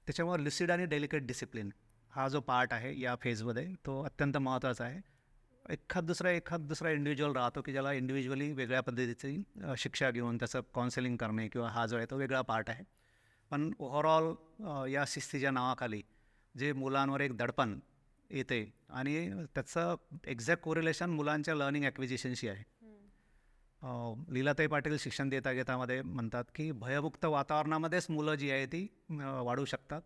त्याच्यामुळे ल्युसिड आणि डेलिकेट डिसिप्लिन हा जो पार्ट आहे या फेजमध्ये, तो अत्यंत महत्त्वाचा आहे. एखाद दुसरा इंडिव्हिज्युअल राहतो की ज्याला इंडिव्हिज्युअली वेगळ्या पद्धतीची शिक्षा घेऊन त्याचं काउन्सिलिंग करणे किंवा हा जो आहे तो वेगळा पार्ट आहे. पण ओव्हरऑल या शिस्तीच्या नावाखाली जे मुलांवर एक दडपण येते आणि त्याचं एक्झॅक्ट कोरिलेशन मुलांच्या लर्निंग ॲक्विजिशनशी आहे. लीलाताई पाटील शिक्षण देता घेतामध्ये म्हणतात की भयमुक्त वातावरणामध्येच मुलं जी आहे ती वाढू शकतात.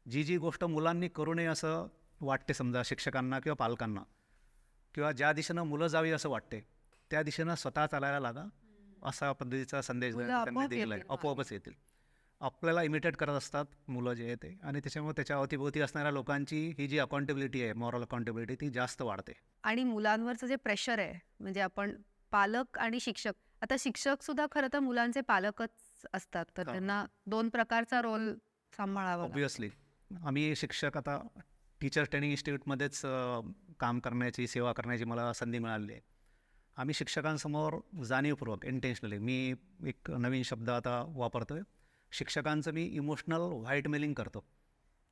जी गोष्ट मुलांनी करू नये असं वाटते समजा शिक्षकांना किंवा पालकांना, किंवा ज्या दिशेनं मुलं जावी असं वाटते, त्या दिशेनं स्वतः चालायला लागा, असा पद्धतीचा संदेश त्यांनी दिला आहे. आपोआपच येतील. आपल्याला इमिटेट करत असतात मुलं जे आहे ते, आणि त्याच्यामुळे त्याच्या अवतीभोवती असणाऱ्या लोकांची ही जी अकाउंटेबिलिटी आहे, मॉरल अकाउंटेबिलिटी, ती जास्त वाढते. आणि मुलांवरचं जे प्रेशर आहे, म्हणजे आपण पालक आणि शिक्षक. आता शिक्षक सुद्धा खरं तर मुलांचे पालकच असतात, तर हा. त्यांना 2 प्रकारचा रोल सांभाळावा लागतो. ऑब्वियसली आम्ही शिक्षक आता टीचर ट्रेनिंग इन्स्टिट्यूटमध्येच काम करण्याची सेवा करण्याची मला संधी मिळाली आहे. आम्ही शिक्षकांसमोर जाणीवपूर्वक इंटेन्शनली मी एक नवीन शब्द आता वापरतो आहे. शिक्षकांचं मी इमोशनल व्हाईटमेलिंग करतो.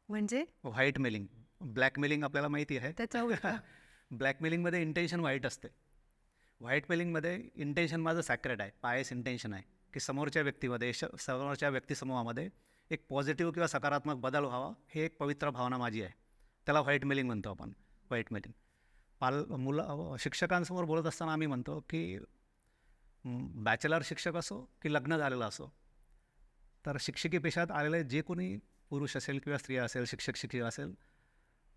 म्हणजे व्हाईटमेलिंग, ब्लॅकमेलिंग आपल्याला माहिती आहे. त्याच्या उलटं. ब्लॅकमेलिंगमध्ये इंटेन्शन वाईट असते. व्हाईटमेलिंगमध्ये इंटेन्शन माझं सॅक्रेड आहे, पायस इंटेन्शन आहे की समोरच्या व्यक्तीमध्ये समोरच्या व्यक्तिसमूहामध्ये एक पॉझिटिव्ह किंवा सकारात्मक बदल व्हावा, ही एक पवित्र भावना माझी आहे. त्याला व्हाईटमेलिंग म्हणतो आपण. व्हाईटमेलिंग शिक्षकांसमोर बोलत असताना आम्ही म्हणतो की बॅचलर शिक्षक असो की लग्न झालेलं असो, तर शिक्षकी पेशात आलेले जे कोणी पुरुष असेल किंवा स्त्रिया असेल, शिक्षक शिक्षिका असेल,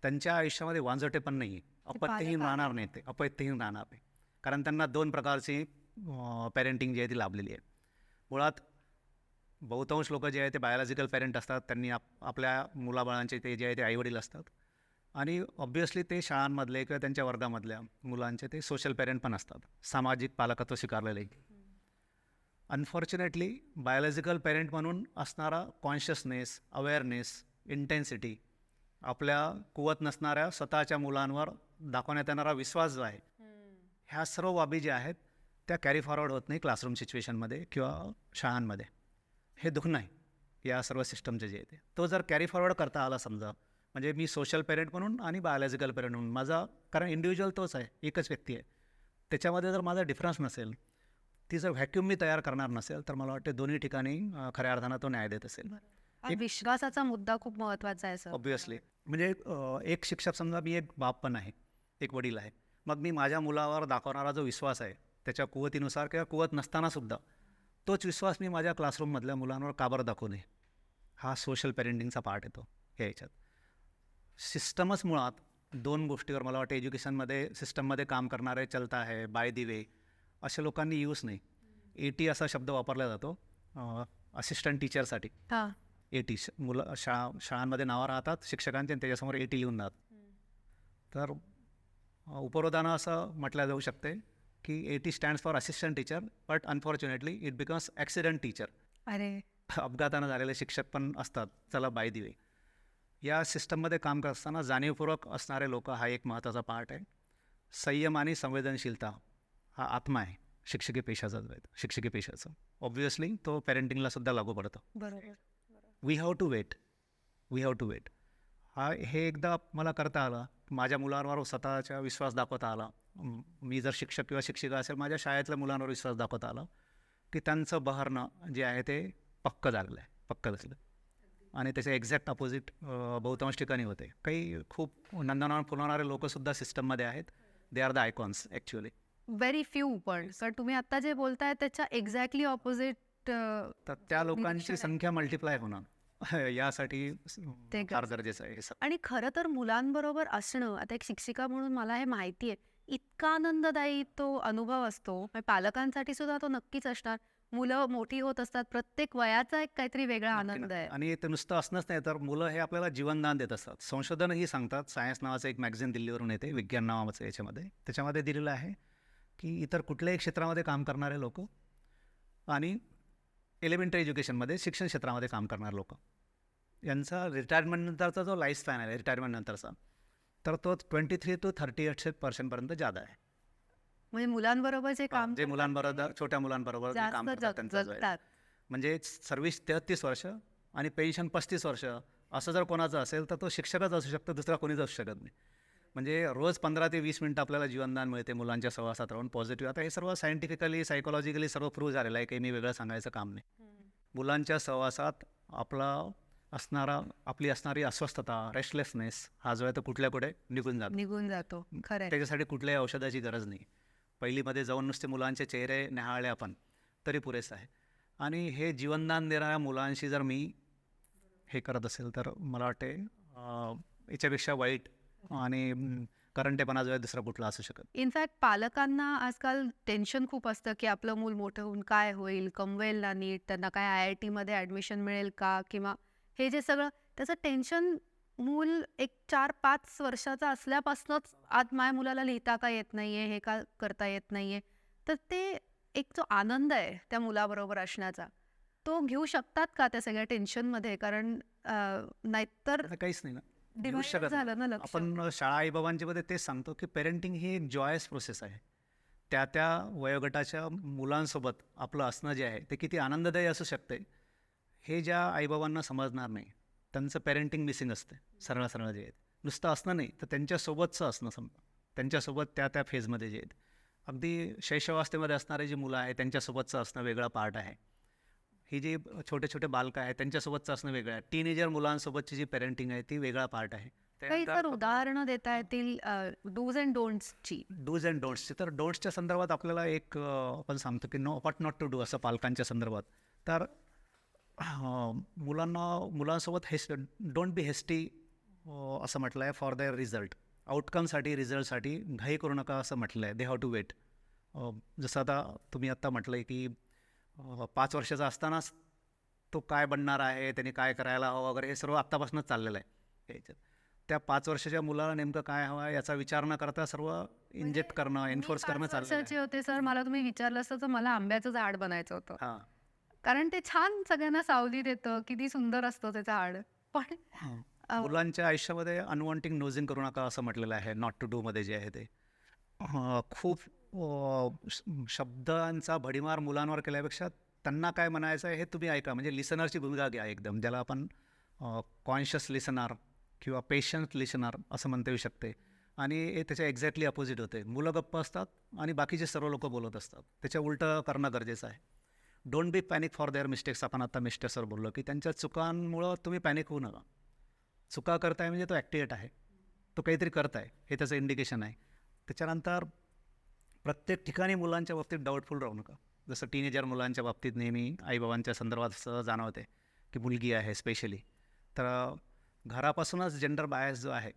त्यांच्या आयुष्यामध्ये वांजटेपण नाही आहे. अपत्यहीन राहणार नाही, ते अपत्यहीन राहणार नाही. कारण त्यांना 2 प्रकारची पॅरेंटिंग जी आहे ती लाभलेली आहे. मुळात बहुतांश लोक जे आहे ते बायोलॉजिकल पॅरेंट असतात, त्यांनी आपल्या मुलाबाळांचे ते जे आहे ते आईवडील असतात. आणि ऑब्व्हियसली ते शाळांमधले किंवा त्यांच्या वर्गामधल्या मुलांचे ते सोशल पॅरेंट पण असतात, सामाजिक पालकत्व स्वीकारलेले. अनफॉर्च्युनेटली बायोलॉजिकल पॅरेंट म्हणून असणारा कॉन्शियसनेस, अवेअरनेस, इंटेन्सिटी, आपल्या कुवत नसणाऱ्या स्वतःच्या मुलांवर दाखवण्यात येणारा विश्वास जो आहे, ह्या सर्व बाबी ज्या आहेत त्या कॅरी फॉरवर्ड होत नाही क्लासरूम सिच्युएशनमध्ये किंवा शाळांमध्ये. हे दुःख नाही या सर्व सिस्टमचे जे आहे ते. तो जर कॅरी फॉरवर्ड करता आला समजा, म्हणजे मी सोशल पेरेंट म्हणून आणि बायोलॉजिकल पेरेंट म्हणून माझा, कारण इंडिव्हिज्युअल तोच आहे, एकच व्यक्ती आहे, त्याच्यामध्ये जर माझा डिफरन्स नसेल, ती जर व्हॅक्यूम मी तयार करणार नसेल, तर मला वाटते दोन्ही ठिकाणी खऱ्या अर्थानं तो न्याय देत असेल. विश्वासाचा मुद्दा खूप महत्त्वाचा आहे सर. ऑब्व्हियसली म्हणजे एक शिक्षक समजा, मी एक बाप पण आहे, एक वडील आहे, मग मी माझ्या मुलावर दाखवणारा जो विश्वास आहे त्याच्या कुवतीनुसार किंवा कुवत नसतानासुद्धा तोच विश्वास मी माझ्या क्लासरूममधल्या मुलांवर का बरं दाखवू नये, हा सोशल पेरेंटिंगचा पार्ट येतो या ह्याच्यात. सिस्टमच मुळात 2 गोष्टीवर मला वाटतं एज्युकेशनमध्ये सिस्टममध्ये काम करणारे चलता आहे, बाय दी वे अशा लोकांनी यूज नाही. AT असा शब्द वापरला जातो असिस्टंट टीचरसाठी. AT मुलं शाळांमध्ये नावं राहतात शिक्षकांचे आणि त्याच्यासमोर AT लिहून राहतात. तर उपरोधानं असं म्हटलं जाऊ शकते की AT stands for assistant teacher, but unfortunately it becomes accident teacher. अरे, अपघातानं झालेले शिक्षक पण असतात, चला बाय दी वे. या सिस्टममध्ये काम करत असताना जाणीवपूर्वक असणारे लोक हा एक महत्त्वाचा पार्ट आहे. संयम आणि संवेदनशीलता हा आत्मा आहे शिक्षकी पेशाचा जो आहे, शिक्षकी पेशाचं. ऑब्व्हियसली तो पेरेंटिंगलासुद्धा लागू पडतो. बरोबर. We have to wait. हे एकदा मला करता आलं, माझ्या मुलांवर स्वतःचा विश्वास दाखवता आला, मी जर शिक्षक किंवा शिक्षिका असेल, माझ्या शाळेतल्या मुलांवर विश्वास दाखवता आला की त्यांचं बहरणं जे आहे ते पक्कं झालेलं आहे, पक्कं झालं. आणि त्याचे एक्झॅक्ट अपोजिट बहुतांश ठिकाणी होते. काही खूप नंदनवन फुलवणारे लोकंसुद्धा सिस्टममध्ये आहेत. They are the icons actually. Very few, पण सर तुम्ही आता जे बोलताय त्याच्या एक्झॅक्टली ऑपोजिट. तर त्या लोकांची संख्या मल्टिप्लाय होणं यासाठी ते फार गरजेचं आहे हे सगळं. आणि खरं तर मुलांबरोबर असणं, आता एक शिक्षिका म्हणून मला हे माहिती आहे, इतका आनंददायी तो अनुभव असतो. पालकांसाठी सुद्धा तो नक्कीच असणार. मुलं मोठी होत असतात, प्रत्येक वयाचा एक काहीतरी वेगळा आनंद आहे. आणि ते नुसतं असणंच नाही, तर मुलं हे आपल्याला जीवनदान देत असतात. संशोधनही सांगतात. सायन्स नावाचं एक मॅगझिन दिल्लीवरून येते, विज्ञान नावाचं, त्याच्यामध्ये दिलेलं आहे की इतर कुठल्याही क्षेत्रामध्ये काम करणारे लोक आणि एलिमेंटरी एज्युकेशनमध्ये शिक्षण क्षेत्रामध्ये काम करणारे लोक यांचा रिटायरमेंटनंतरचा जो लाईफ स्पॅन आहे रिटायरमेंटनंतरचा, तर तो 23 to 38% जादा आहे. म्हणजे मुलांबरोबर जे काम जे मुलांबरोबर, छोट्या मुलांबरोबर जे काम करतात त्यांचं जो आहे, जगतात. म्हणजे सर्व्हिस 33 वर्ष आणि पेन्शन 35 वर्ष असं जर कोणाचं असेल तर तो शिक्षकच असू शकतो, दुसरा कोणीच असू शकत नाही. म्हणजे रोज 15 ते 20 मिनटं आपल्याला जीवनदान मिळते मुलांच्या सहवासात राहून पॉझिटिव्ह. आता हे सर्व सायंटिफिकली, सायकोलॉजिकली सर्व प्रूव्ह झालेलं आहे, काही मी वेगळं सांगायचं काम नाही. मुलांच्या सहवासात आपली असणारी अस्वस्थता, रेस्टलेसनेस हा जो आहे तो कुठल्या कुठे निघून जातो. खरं आहे. त्याच्यासाठी कुठल्याही औषधाची गरज नाही. पहिलीमध्ये जाऊन नुसते मुलांचे चेहरे न्याहाळले आपण तरी पुरेसं आहे. आणि हे जीवनदान देणाऱ्या मुलांशी जर मी हे करत असेल तर मला वाटते याच्यापेक्षा वाईट आणि करंटेपणा जो आहे दुसरा कुठला असू शकत. इनफॅक्ट पालकांना आजकाल टेन्शन खूप असतं की आपलं मूल मोठं होऊन काय होईल, कमवेल ना नीट, त्यांना काय IIT मध्ये ॲडमिशन मिळेल का, किंवा हे जे सगळं त्याचं टेन्शन मूल एक 4-5 वर्षाचा असल्यापासूनच आज माझ्या मुलाला लिहिता का येत नाहीये, हे का करता येत नाहीये, तर ते एक जो आनंद आहे त्या मुलाबरोबर असण्याचा, तो घेऊ शकतात का त्या सगळ्या टेन्शनमध्ये? कारण नाहीतर आता काहीच नाही ना, घेऊ डिव्हायड शकत नाही. झालं ना लक्ष. आपण शाळा आईबाबांच्या मध्ये तेच सांगतो की पेरेंटिंग ही एक जॉयस प्रोसेस आहे. त्या वयोगटाच्या मुलांसोबत आपलं असणं जे आहे ते किती आनंददायी असू शकते हे ज्या आईबाबांना समजणार नाही. त्यांचं पेरेंटिंग मिसिंग असते. सरळ सरळ जे आहेत नुसतं असणं नाही तर त्यांच्यासोबतचं असणं त्यांच्यासोबत त्या फेजमध्ये जे आहेत अगदी शैशवावस्थेमध्ये असणारे जी मुलं आहेत त्यांच्यासोबतचं असणं वेगळा पार्ट आहे. ही जी छोटे छोटे बालकं आहेत त्यांच्यासोबतचं असणं वेगळं आहे. टीनेजर मुलांसोबतची जी पेरेंटिंग आहे ती वेगळा पार्ट आहे. काही तर उदाहरणं देता येतील डूज अँड डोंट्सची? डूज अँड डोंट्सचे तर डोंट्सच्या संदर्भात आपल्याला एक आपण सांगतो की व्हॉट नॉट टू डू असं पालकांच्या संदर्भात. तर मुलांसोबत डोंट बी हेस्टी असं म्हटलं आहे फॉर देअर रिझल्ट. आउटकमसाठी रिझल्टसाठी घाई करू नका असं म्हटलं आहे. They have to wait. जसं आता तुम्ही आत्ता म्हटलं आहे की 5 वर्षाचा असतानाच तो काय बनणार आहे, त्याने काय करायला हवं वगैरे हे सर्व आत्तापासूनच चाललेलं आहे याच्यात. त्या 5 वर्षाच्या मुलाला नेमकं काय हवं आहे याचा विचार न करता सर्व इंजेक्ट करणं, एन्फोर्स करणं चाललेलं वर्षाचे आहे. होते सर, मला तुम्ही विचारलं असतं तर मला आंब्याचं झाड बनायचं होतं. हां कारण ते छान सगळ्यांना सावली देतं, किती सुंदर असतं ते झाड. पण अ, मुलांच्या आयुष्यामध्ये अनवॉन्टिंग नोजिंग करू नका असं म्हटलेलं आहे नॉट टू डूमध्ये जे आहे ते. खूप शब्दांचा भडीमार मुलांवर केल्यापेक्षा त्यांना काय म्हणायचं आहे हे तुम्ही ऐका. म्हणजे लिसनरची भूमिका घ्या एकदम, ज्याला आपण कॉन्शियस लिसनर किंवा पेशन्स लिसनर असं म्हणता येऊ शकते. आणि हे त्याच्या एक्झॅक्टली अपोजिट होते. मुलं गप्प असतात आणि बाकीचे सर्व लोक बोलत असतात. त्याच्या उलटं करणं गरजेचं आहे. Don't be panic for their mistakes. आपण आता मिस्टेक्सवर बोललो की त्यांच्या चुकांमुळं तुम्ही पॅनिक होऊ नका. चुका करताय म्हणजे तो ॲक्टिवेट आहे, तो काहीतरी करताय हे त्याचं इंडिकेशन आहे. त्याच्यानंतर प्रत्येक ठिकाणी मुलांच्या बाबतीत डाऊटफुल राहू नका. जसं टीनेजर मुलांच्या बाबतीत नेहमी आईबाबांच्या संदर्भात असं जाणवते की मुलगी आहे स्पेशली, तर घरापासूनच जेंडर बायस जो आहे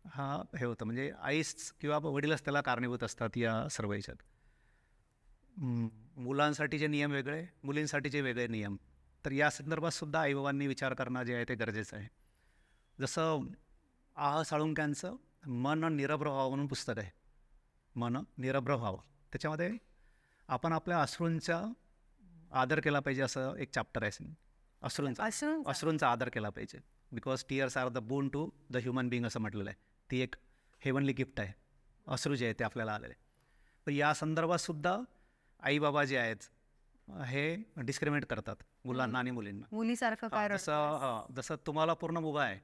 हा हे होतं. म्हणजे आईच किंवा वडीलच त्याला कारणीभूत असतात या सर्व ह्याच्यात. मुलांसाठीचे नियम वेगळे, मुलींसाठीचे वेगळे नियम. तर या संदर्भात सुद्धा आईबाबांनी विचार करणं जे आहे ते गरजेचं आहे. जसं साळुंक्यांचं मन निरभ्र व्हावं म्हणून पुस्तक आहे. मन निरभ्र व्हावं. त्याच्यामध्ये आपण आपल्या अश्रूंचा आदर केला पाहिजे असं एक चॅप्टर आहे. अश्रूंचा आदर केला पाहिजे. Because tears are the bone to the human being असं म्हटलेलं आहे. ती एक हेवनली गिफ्ट आहे. अश्रू जे आहे ते आपल्याला आलेले. तर या संदर्भात सुद्धा आईबाबा जे आहेत हे डिस्क्रिमिनेट करतात मुलांना आणि मुलींना. मुलीसारखं काय जसं तुम्हाला पूर्ण मुभा आहे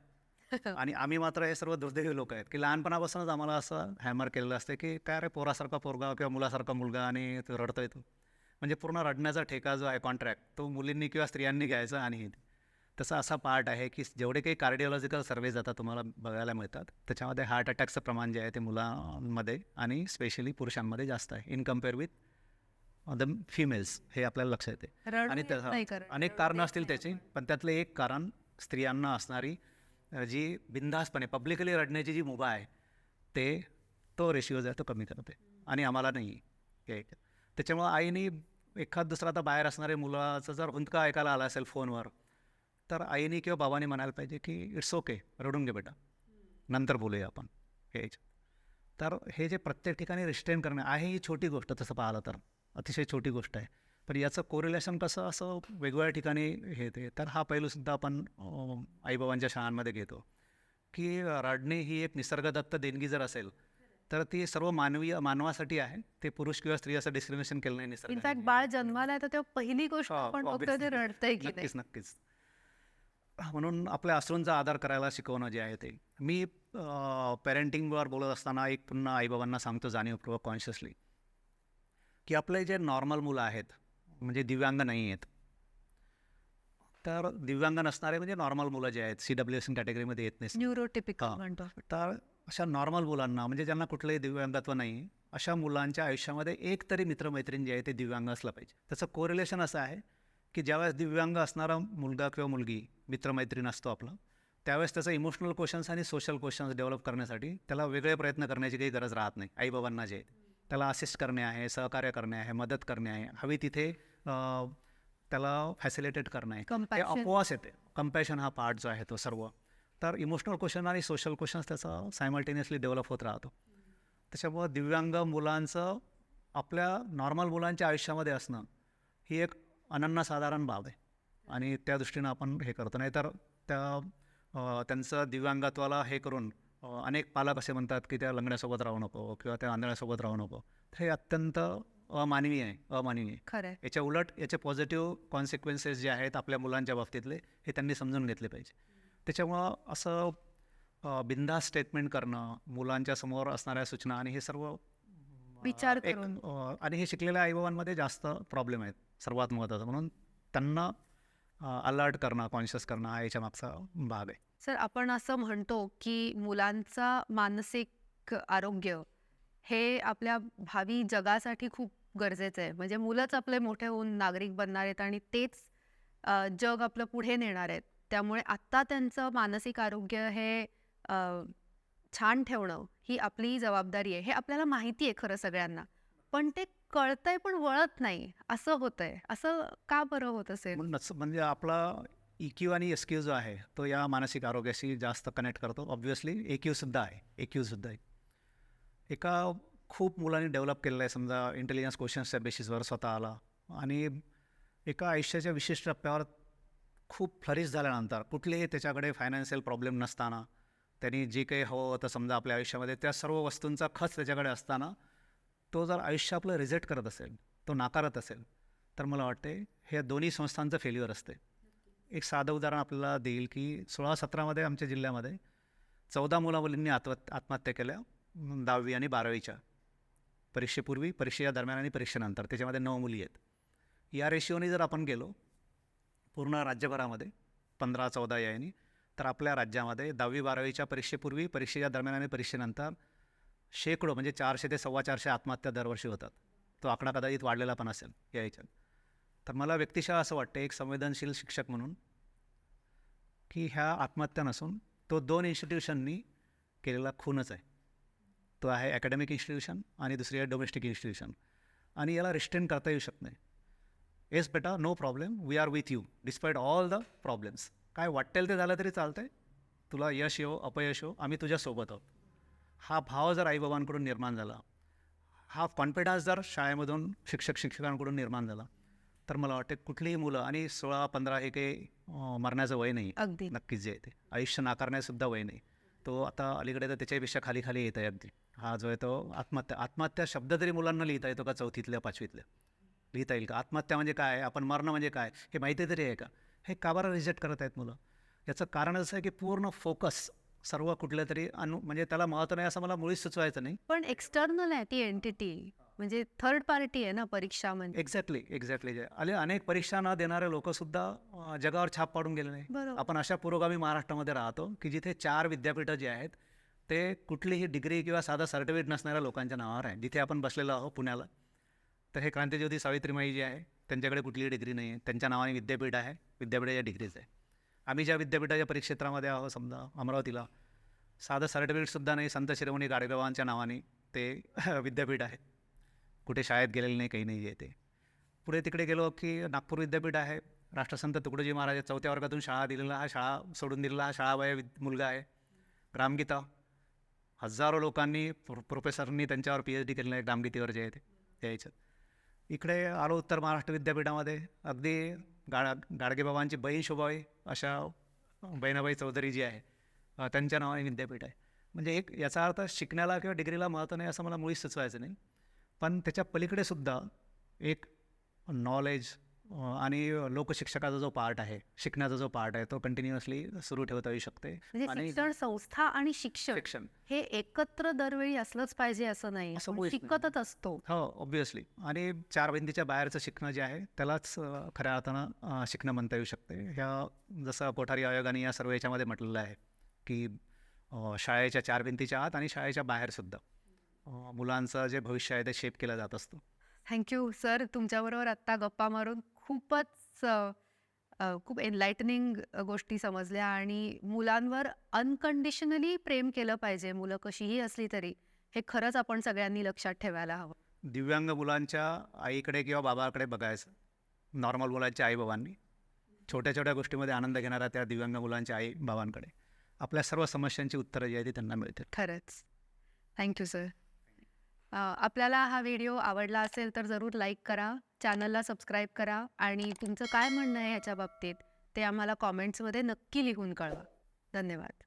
आणि आम्ही मात्र हे सर्व दुर्दैवी लोक आहेत की लहानपणापासूनच आम्हाला असं हॅमर केलेलं असतं की काय रे पोरासारखा पोरगा किंवा मुलासारखा मुलगा आणि तो रडतोय तो. म्हणजे पूर्ण रडण्याचा ठेका जो आहे कॉन्ट्रॅक्ट तो मुलींनी किंवा स्त्रियांनी घ्यायचा. आणि तसा असा पार्ट आहे की जेवढे काही कार्डिओलॉजिकल सर्वेज आता तुम्हाला बघायला मिळतात त्याच्यामध्ये हार्ट अटॅकचं प्रमाण जे आहे ते मुलांमध्ये आणि स्पेशली पुरुषांमध्ये जास्त आहे in compare with the females. हे आपल्याला लक्षात येते. आणि अनेक कारणं असतील त्याची, पण त्यातलं एक कारण स्त्रियांना असणारी जी बिनधास्तपणे पब्लिकली रडण्याची जी मुभा आहे तो रेशिओ जो आहे तो कमी करते आणि आम्हाला नाही. त्याच्यामुळं आईने एखाद दुसरा आता बाहेर असणारे मुलाचं जर हुंदका ऐकायला आला असेल फोनवर तर आईने किंवा बाबाने म्हणायला पाहिजे की इट्स ओके, रडून घे बेटा, नंतर बोलूया आपण हे. तर हे जे प्रत्येक ठिकाणी रिस्ट्रेन करणं आहे ही छोटी गोष्ट तसं पाहिलं तर अतिशय छोटी गोष्ट आहे. पण याचं कोरिलेशन कसं असं वेगवेगळ्या ठिकाणी हे ते. तर हा पैलूसुद्धा आपण आईबाबांच्या शाळांमध्ये घेतो की रडणे ही एक निसर्गदत्त देणगी जर असेल तर ती सर्व मानवासाठी आहे. ते पुरुष किंवा स्त्री असं डिस्क्रिमिनेशन केलं नाही निसर्ग. इनफॅक्ट बाळ जन्माला येतं तेव्हा पहिली गोष्ट आपण बघतो ते रडतंय की नाही. नक्कीच. म्हणून आपल्या अश्रूंचा आदर करायला शिकवणं जे आहे ते. मी पेरेंटिंगवर बोलत असताना एक पुन्हा आईबाबांना सांगतो जाणीवपूर्वक कॉन्शियसली की आपले जे नॉर्मल मुलं आहेत म्हणजे दिव्यांग नाही आहेत, तर दिव्यांग नसणारे म्हणजे नॉर्मल मुलं जे आहेत CWSN कॅटेगरीमध्ये येत नाही, न्यूरोटिपिकल म्हणतो. तर अशा नॉर्मल मुलांना म्हणजे ज्यांना कुठलंही दिव्यांगत्व नाही अशा मुलांच्या आयुष्यामध्ये एक तरी मित्रमैत्रीण जे आहे ते दिव्यांग असलं पाहिजे. त्याचं कोरिलेशन असं आहे की ज्यावेळेस दिव्यांग असणारा मुलगा किंवा मुलगी मित्रमैत्रीण असतो आपलं, त्यावेळेस त्याचं इमोशनल क्वेश्चन्स आणि सोशल क्वेश्चन्स डेव्हलप करण्यासाठी त्याला वेगळे प्रयत्न करण्याची काही गरज राहत नाही. आईबाबांना जे त्याला असिस्ट करणे आहे, सहकार्य करणे आहे, मदत करणे आहे, हवी तिथे त्याला फॅसिलिटेट करणं आहे, ते अपवास येते. कंपॅशन हा पार्ट जो आहे तो सर्व. तर इमोशनल क्वेश्चन आणि सोशल क्वेश्चन्स त्याचा सायमल्टेनियसली डेव्हलप होत राहतो. त्याच्यामुळं दिव्यांग मुलांचं आपल्या नॉर्मल मुलांच्या आयुष्यामध्ये असणं ही एक अनन्यसाधारण बाब आहे आणि त्या दृष्टीनं आपण हे करतो. नाहीतर त्यांचं दिव्यांगत्वाला हे करून अनेक पालक असे म्हणतात की त्या लंगड्यासोबत राहू नको किंवा त्या आंधळ्यासोबत राहू नको. तर हे अत्यंत अमानवीय आहे. खरं आहे. याच्या उलट याचे पॉझिटिव्ह कॉन्सिक्वेन्सेस जे आहेत आपल्या मुलांच्या बाबतीतले हे त्यांनी समजून घेतले पाहिजे. त्याच्यामुळं असं बिनधास्त स्टेटमेंट करणं, मुलांच्या समोर असणाऱ्या सूचना आणि हे सर्व विचार एक करून. आणि हे शिकलेल्या आईबाबांमध्ये जास्त प्रॉब्लेम आहेत सर्वात महत्त्वाचं. म्हणून त्यांना अलर्ट करणं, कॉन्शियस करणं हा याच्या मागचा भाग आहे. सर, आपण असं म्हणतो की मुलांचा मानसिक आरोग्य हे आपल्या भावी जगासाठी खूप गरजेचं आहे. म्हणजे मुलंच आपले मोठे होऊन नागरिक बनणार आहेत आणि तेच जग आपलं पुढे नेणार आहेत. त्यामुळे आत्ता त्यांचं मानसिक आरोग्य हे छान ठेवणं ही आपली जबाबदारी आहे. हे आपल्याला माहिती आहे खरं सगळ्यांना, पण ते कळतंय पण वळत नाही, असं होतंय. असं का बरं होत असेल? म्हणूनच म्हणजे आपला EQ आणि SQ जो आहे तो या मानसिक आरोग्याशी जास्त कनेक्ट करतो. ऑब्व्हियसली EQ सुद्धा आहे. एका खूप मुलांनी डेव्हलप केलेलं आहे, समजा इंटेलिजन्स क्वेश्चन्सच्या बेसिसवर स्वतःला, आणि एका आयुष्याच्या विशिष्ट टप्प्यावर खूप फ्लरिश झाल्यानंतर कुठलेही त्याच्याकडे फायनान्शियल प्रॉब्लेम नसताना, त्यांनी जे काही हवं होतं समजा आपल्या आयुष्यामध्ये त्या सर्व वस्तूंचा खच त्याच्याकडे असताना, तो जर आयुष्य आपलं रिजेक्ट करत असेल, तो नाकारत असेल, तर मला वाटते हे दोन्ही संस्थांचं फेल्युअर असते. एक साधं उदाहरण आपल्याला देईल की 16-17मध्ये आमच्या जिल्ह्यामध्ये 14 मुलामुलींनी आत्महत्या केल्या 10वी आणि 12वीच्या परीक्षेपूर्वी, परीक्षेच्या दरम्यान आणि परीक्षेनंतर. त्याच्यामध्ये 9 मुली आहेत. या रेशिओने जर आपण गेलो पूर्ण राज्यभरामध्ये 15-14 याने, तर आपल्या राज्यामध्ये 10वी-12वीच्या परीक्षेपूर्वी, परीक्षेच्या दरम्यान आणि परीक्षेनंतर शेकडो म्हणजे 400 ते 450 आत्महत्या दरवर्षी होतात. तो आकडा कदाचित वाढलेला पण असेल या ह्याच्यात. तर मला व्यक्तिशः असं वाटतं एक संवेदनशील शिक्षक म्हणून की ह्या आत्महत्या नसून तो 2 इन्स्टिट्यूशननी केलेला खूनच आहे. तो आहे अकॅडमिक इन्स्टिट्यूशन आणि दुसरी आहे डोमेस्टिक इन्स्टिट्यूशन, आणि याला रिस्ट्रेन करता येऊ शकत नाही. येस बेटा, no problem, we are with you despite all the problems. काय वाटेल ते झालं तरी चालतं आहे, तुला यश येवो अपयश येवो, आम्ही तुझ्यासोबत आहोत. हा भाव जर आईबाबांकडून निर्माण झाला, हा कॉन्फिडन्स जर शाळेमधून शिक्षकांकडून निर्माण झाला, तर मला वाटते कुठलीही मुलं, आणि 16-15 हे काही मरण्याचं वय नाही अगदी. नक्कीच जे आहे ते आयुष्य नाकारण्यासुद्धा वय नाही. तो आता अलीकडे तर त्याच्यापेक्षा खाली येत आहे अगदी. हा जो आहे तो आत्महत्या शब्द तरी मुलांना लिहिता येतो का 4थीतल्या 5वीतल्या? लिहिता येईल का? आत्महत्या म्हणजे काय, आपण मरणं म्हणजे काय हे माहिती तरी आहे का? हे का बरं रिजेक्ट करत आहेत मुलं? याचं कारण असं आहे की पूर्ण फोकस सर्व कुठल्या तरी म्हणजे त्याला महत्त्व नाही असं मला मुळीच सुचवायचं नाही. पण एक्सटर्नल आहे ती एंटिटी, म्हणजे थर्ड पार्टी आहे ना परीक्षा म्हणजे. एक्झॅक्टली अनेक परीक्षा न देणारे लोकंसुद्धा जगावर छाप पाडून गेले नाही. बरोबर. आपण अशा पुरोगामी महाराष्ट्रामध्ये राहतो की जिथे 4 विद्यापीठं जी आहेत ते कुठलीही डिग्री किंवा साधा सर्टिफिकेट नसणाऱ्या लोकांच्या नावावर आहे. जिथे आपण बसलेलो आहोत पुण्याला, तर हे क्रांतिज्योती सावित्रीमाई जी आहे त्यांच्याकडे कुठलीही डिग्री नाही आहे, त्यांच्या नावाने विद्यापीठ आहे, विद्यापीठाच्या डिग्रीज आहे. आम्ही ज्या विद्यापीठाच्या परिक्षेत्रामध्ये आहोत समजा अमरावतीला, साधं सर्टिफिकेटसुद्धा नाही, संत शिरोमणी गाडगेबाबांच्या नावाने ते विद्यापीठ आहे. कुठे शाळेत गेलेलं नाही, काही नाही आहे ते. पुढे तिकडे गेलो की नागपूर विद्यापीठ आहे, राष्ट्रसंत तुकडोजी महाराज 4थ्या वर्गातून शाळा दिलेला, हा शाळा सोडून दिलेला, हा शाळाबाह्य मुलगा आहे. ग्रामगीता, हजारो लोकांनी प्रोफेसरनी त्यांच्यावर PhD केलेलं आहे ग्रामगीतेवर जे आहे ते त्या ह्याच्यात. इकडे आलो उत्तर महाराष्ट्र विद्यापीठामध्ये, अगदी गाडगेबाबांची बहीण शोभाबाई अशा बहिणाबाई चौधरी जी आहे त्यांच्या नावाने विद्यापीठ आहे. म्हणजे एक याचा अर्थ शिकण्याला किंवा डिग्रीला महत्त्व नाही असं मला मुळीच सुचवायचं नाही, पण त्याच्या पलीकडे सुद्धा एक नॉलेज आणि लोकशिक्षकाचा जो पार्ट आहे, शिकण्याचा जो पार्ट आहे, तो कंटिन्युअसली सुरू ठेवता येऊ शकते. म्हणजे आणि शिक्षण संस्था आणि शिक्षण शिक्षण हे एकत्र दरवेळी असलंच पाहिजे असं नाही. असं आपण मुळीच नाही. शिकतच असतो. हो, ऑब्व्हियसली. आणि 4 भिंतीच्या बाहेरचं शिकणं जे आहे त्यालाच खऱ्या अर्थानं शिकणं म्हणता येऊ शकते. ह्या जसं कोठारी आयोगाने या सर्व याच्यामध्ये म्हटलेलं आहे की शाळेच्या 4 भिंतीच्या आत आणि शाळेच्या बाहेरसुद्धा मुलांचं जे भविष्य आहे ते शेप केलं जात असतं. थँक्यू सर, तुमच्याबरोबर आत्ता गप्पा मारून खूप एनलाइटनिंग गोष्टी समजल्या, आणि मुलांवर अनकंडिशनली प्रेम केलं पाहिजे, मुलं कशीही असली तरी, हे खरंच आपण सगळ्यांनी लक्षात ठेवायला हवं. दिव्यांग मुलांच्या आईकडे किंवा बाबाकडे बघायचं, नॉर्मल मुलांच्या आईबाबांनी. छोट्या छोट्या गोष्टीमध्ये आनंद घेणाऱ्या त्या दिव्यांग मुलांच्या आई बाबांकडे आपल्या सर्व समस्यांची उत्तरं जी आहे ती त्यांना मिळतील. खरंच. Thank you sir. आपल्याला हा व्हिडिओ आवडला असेल तर जरूर लाईक करा, चॅनलला सबस्क्राईब करा आणि तुमचं काय म्हणणं आहे ह्याच्या बाबतीत ते आम्हाला कॉमेंट्समध्ये नक्की लिहून कळवा. धन्यवाद.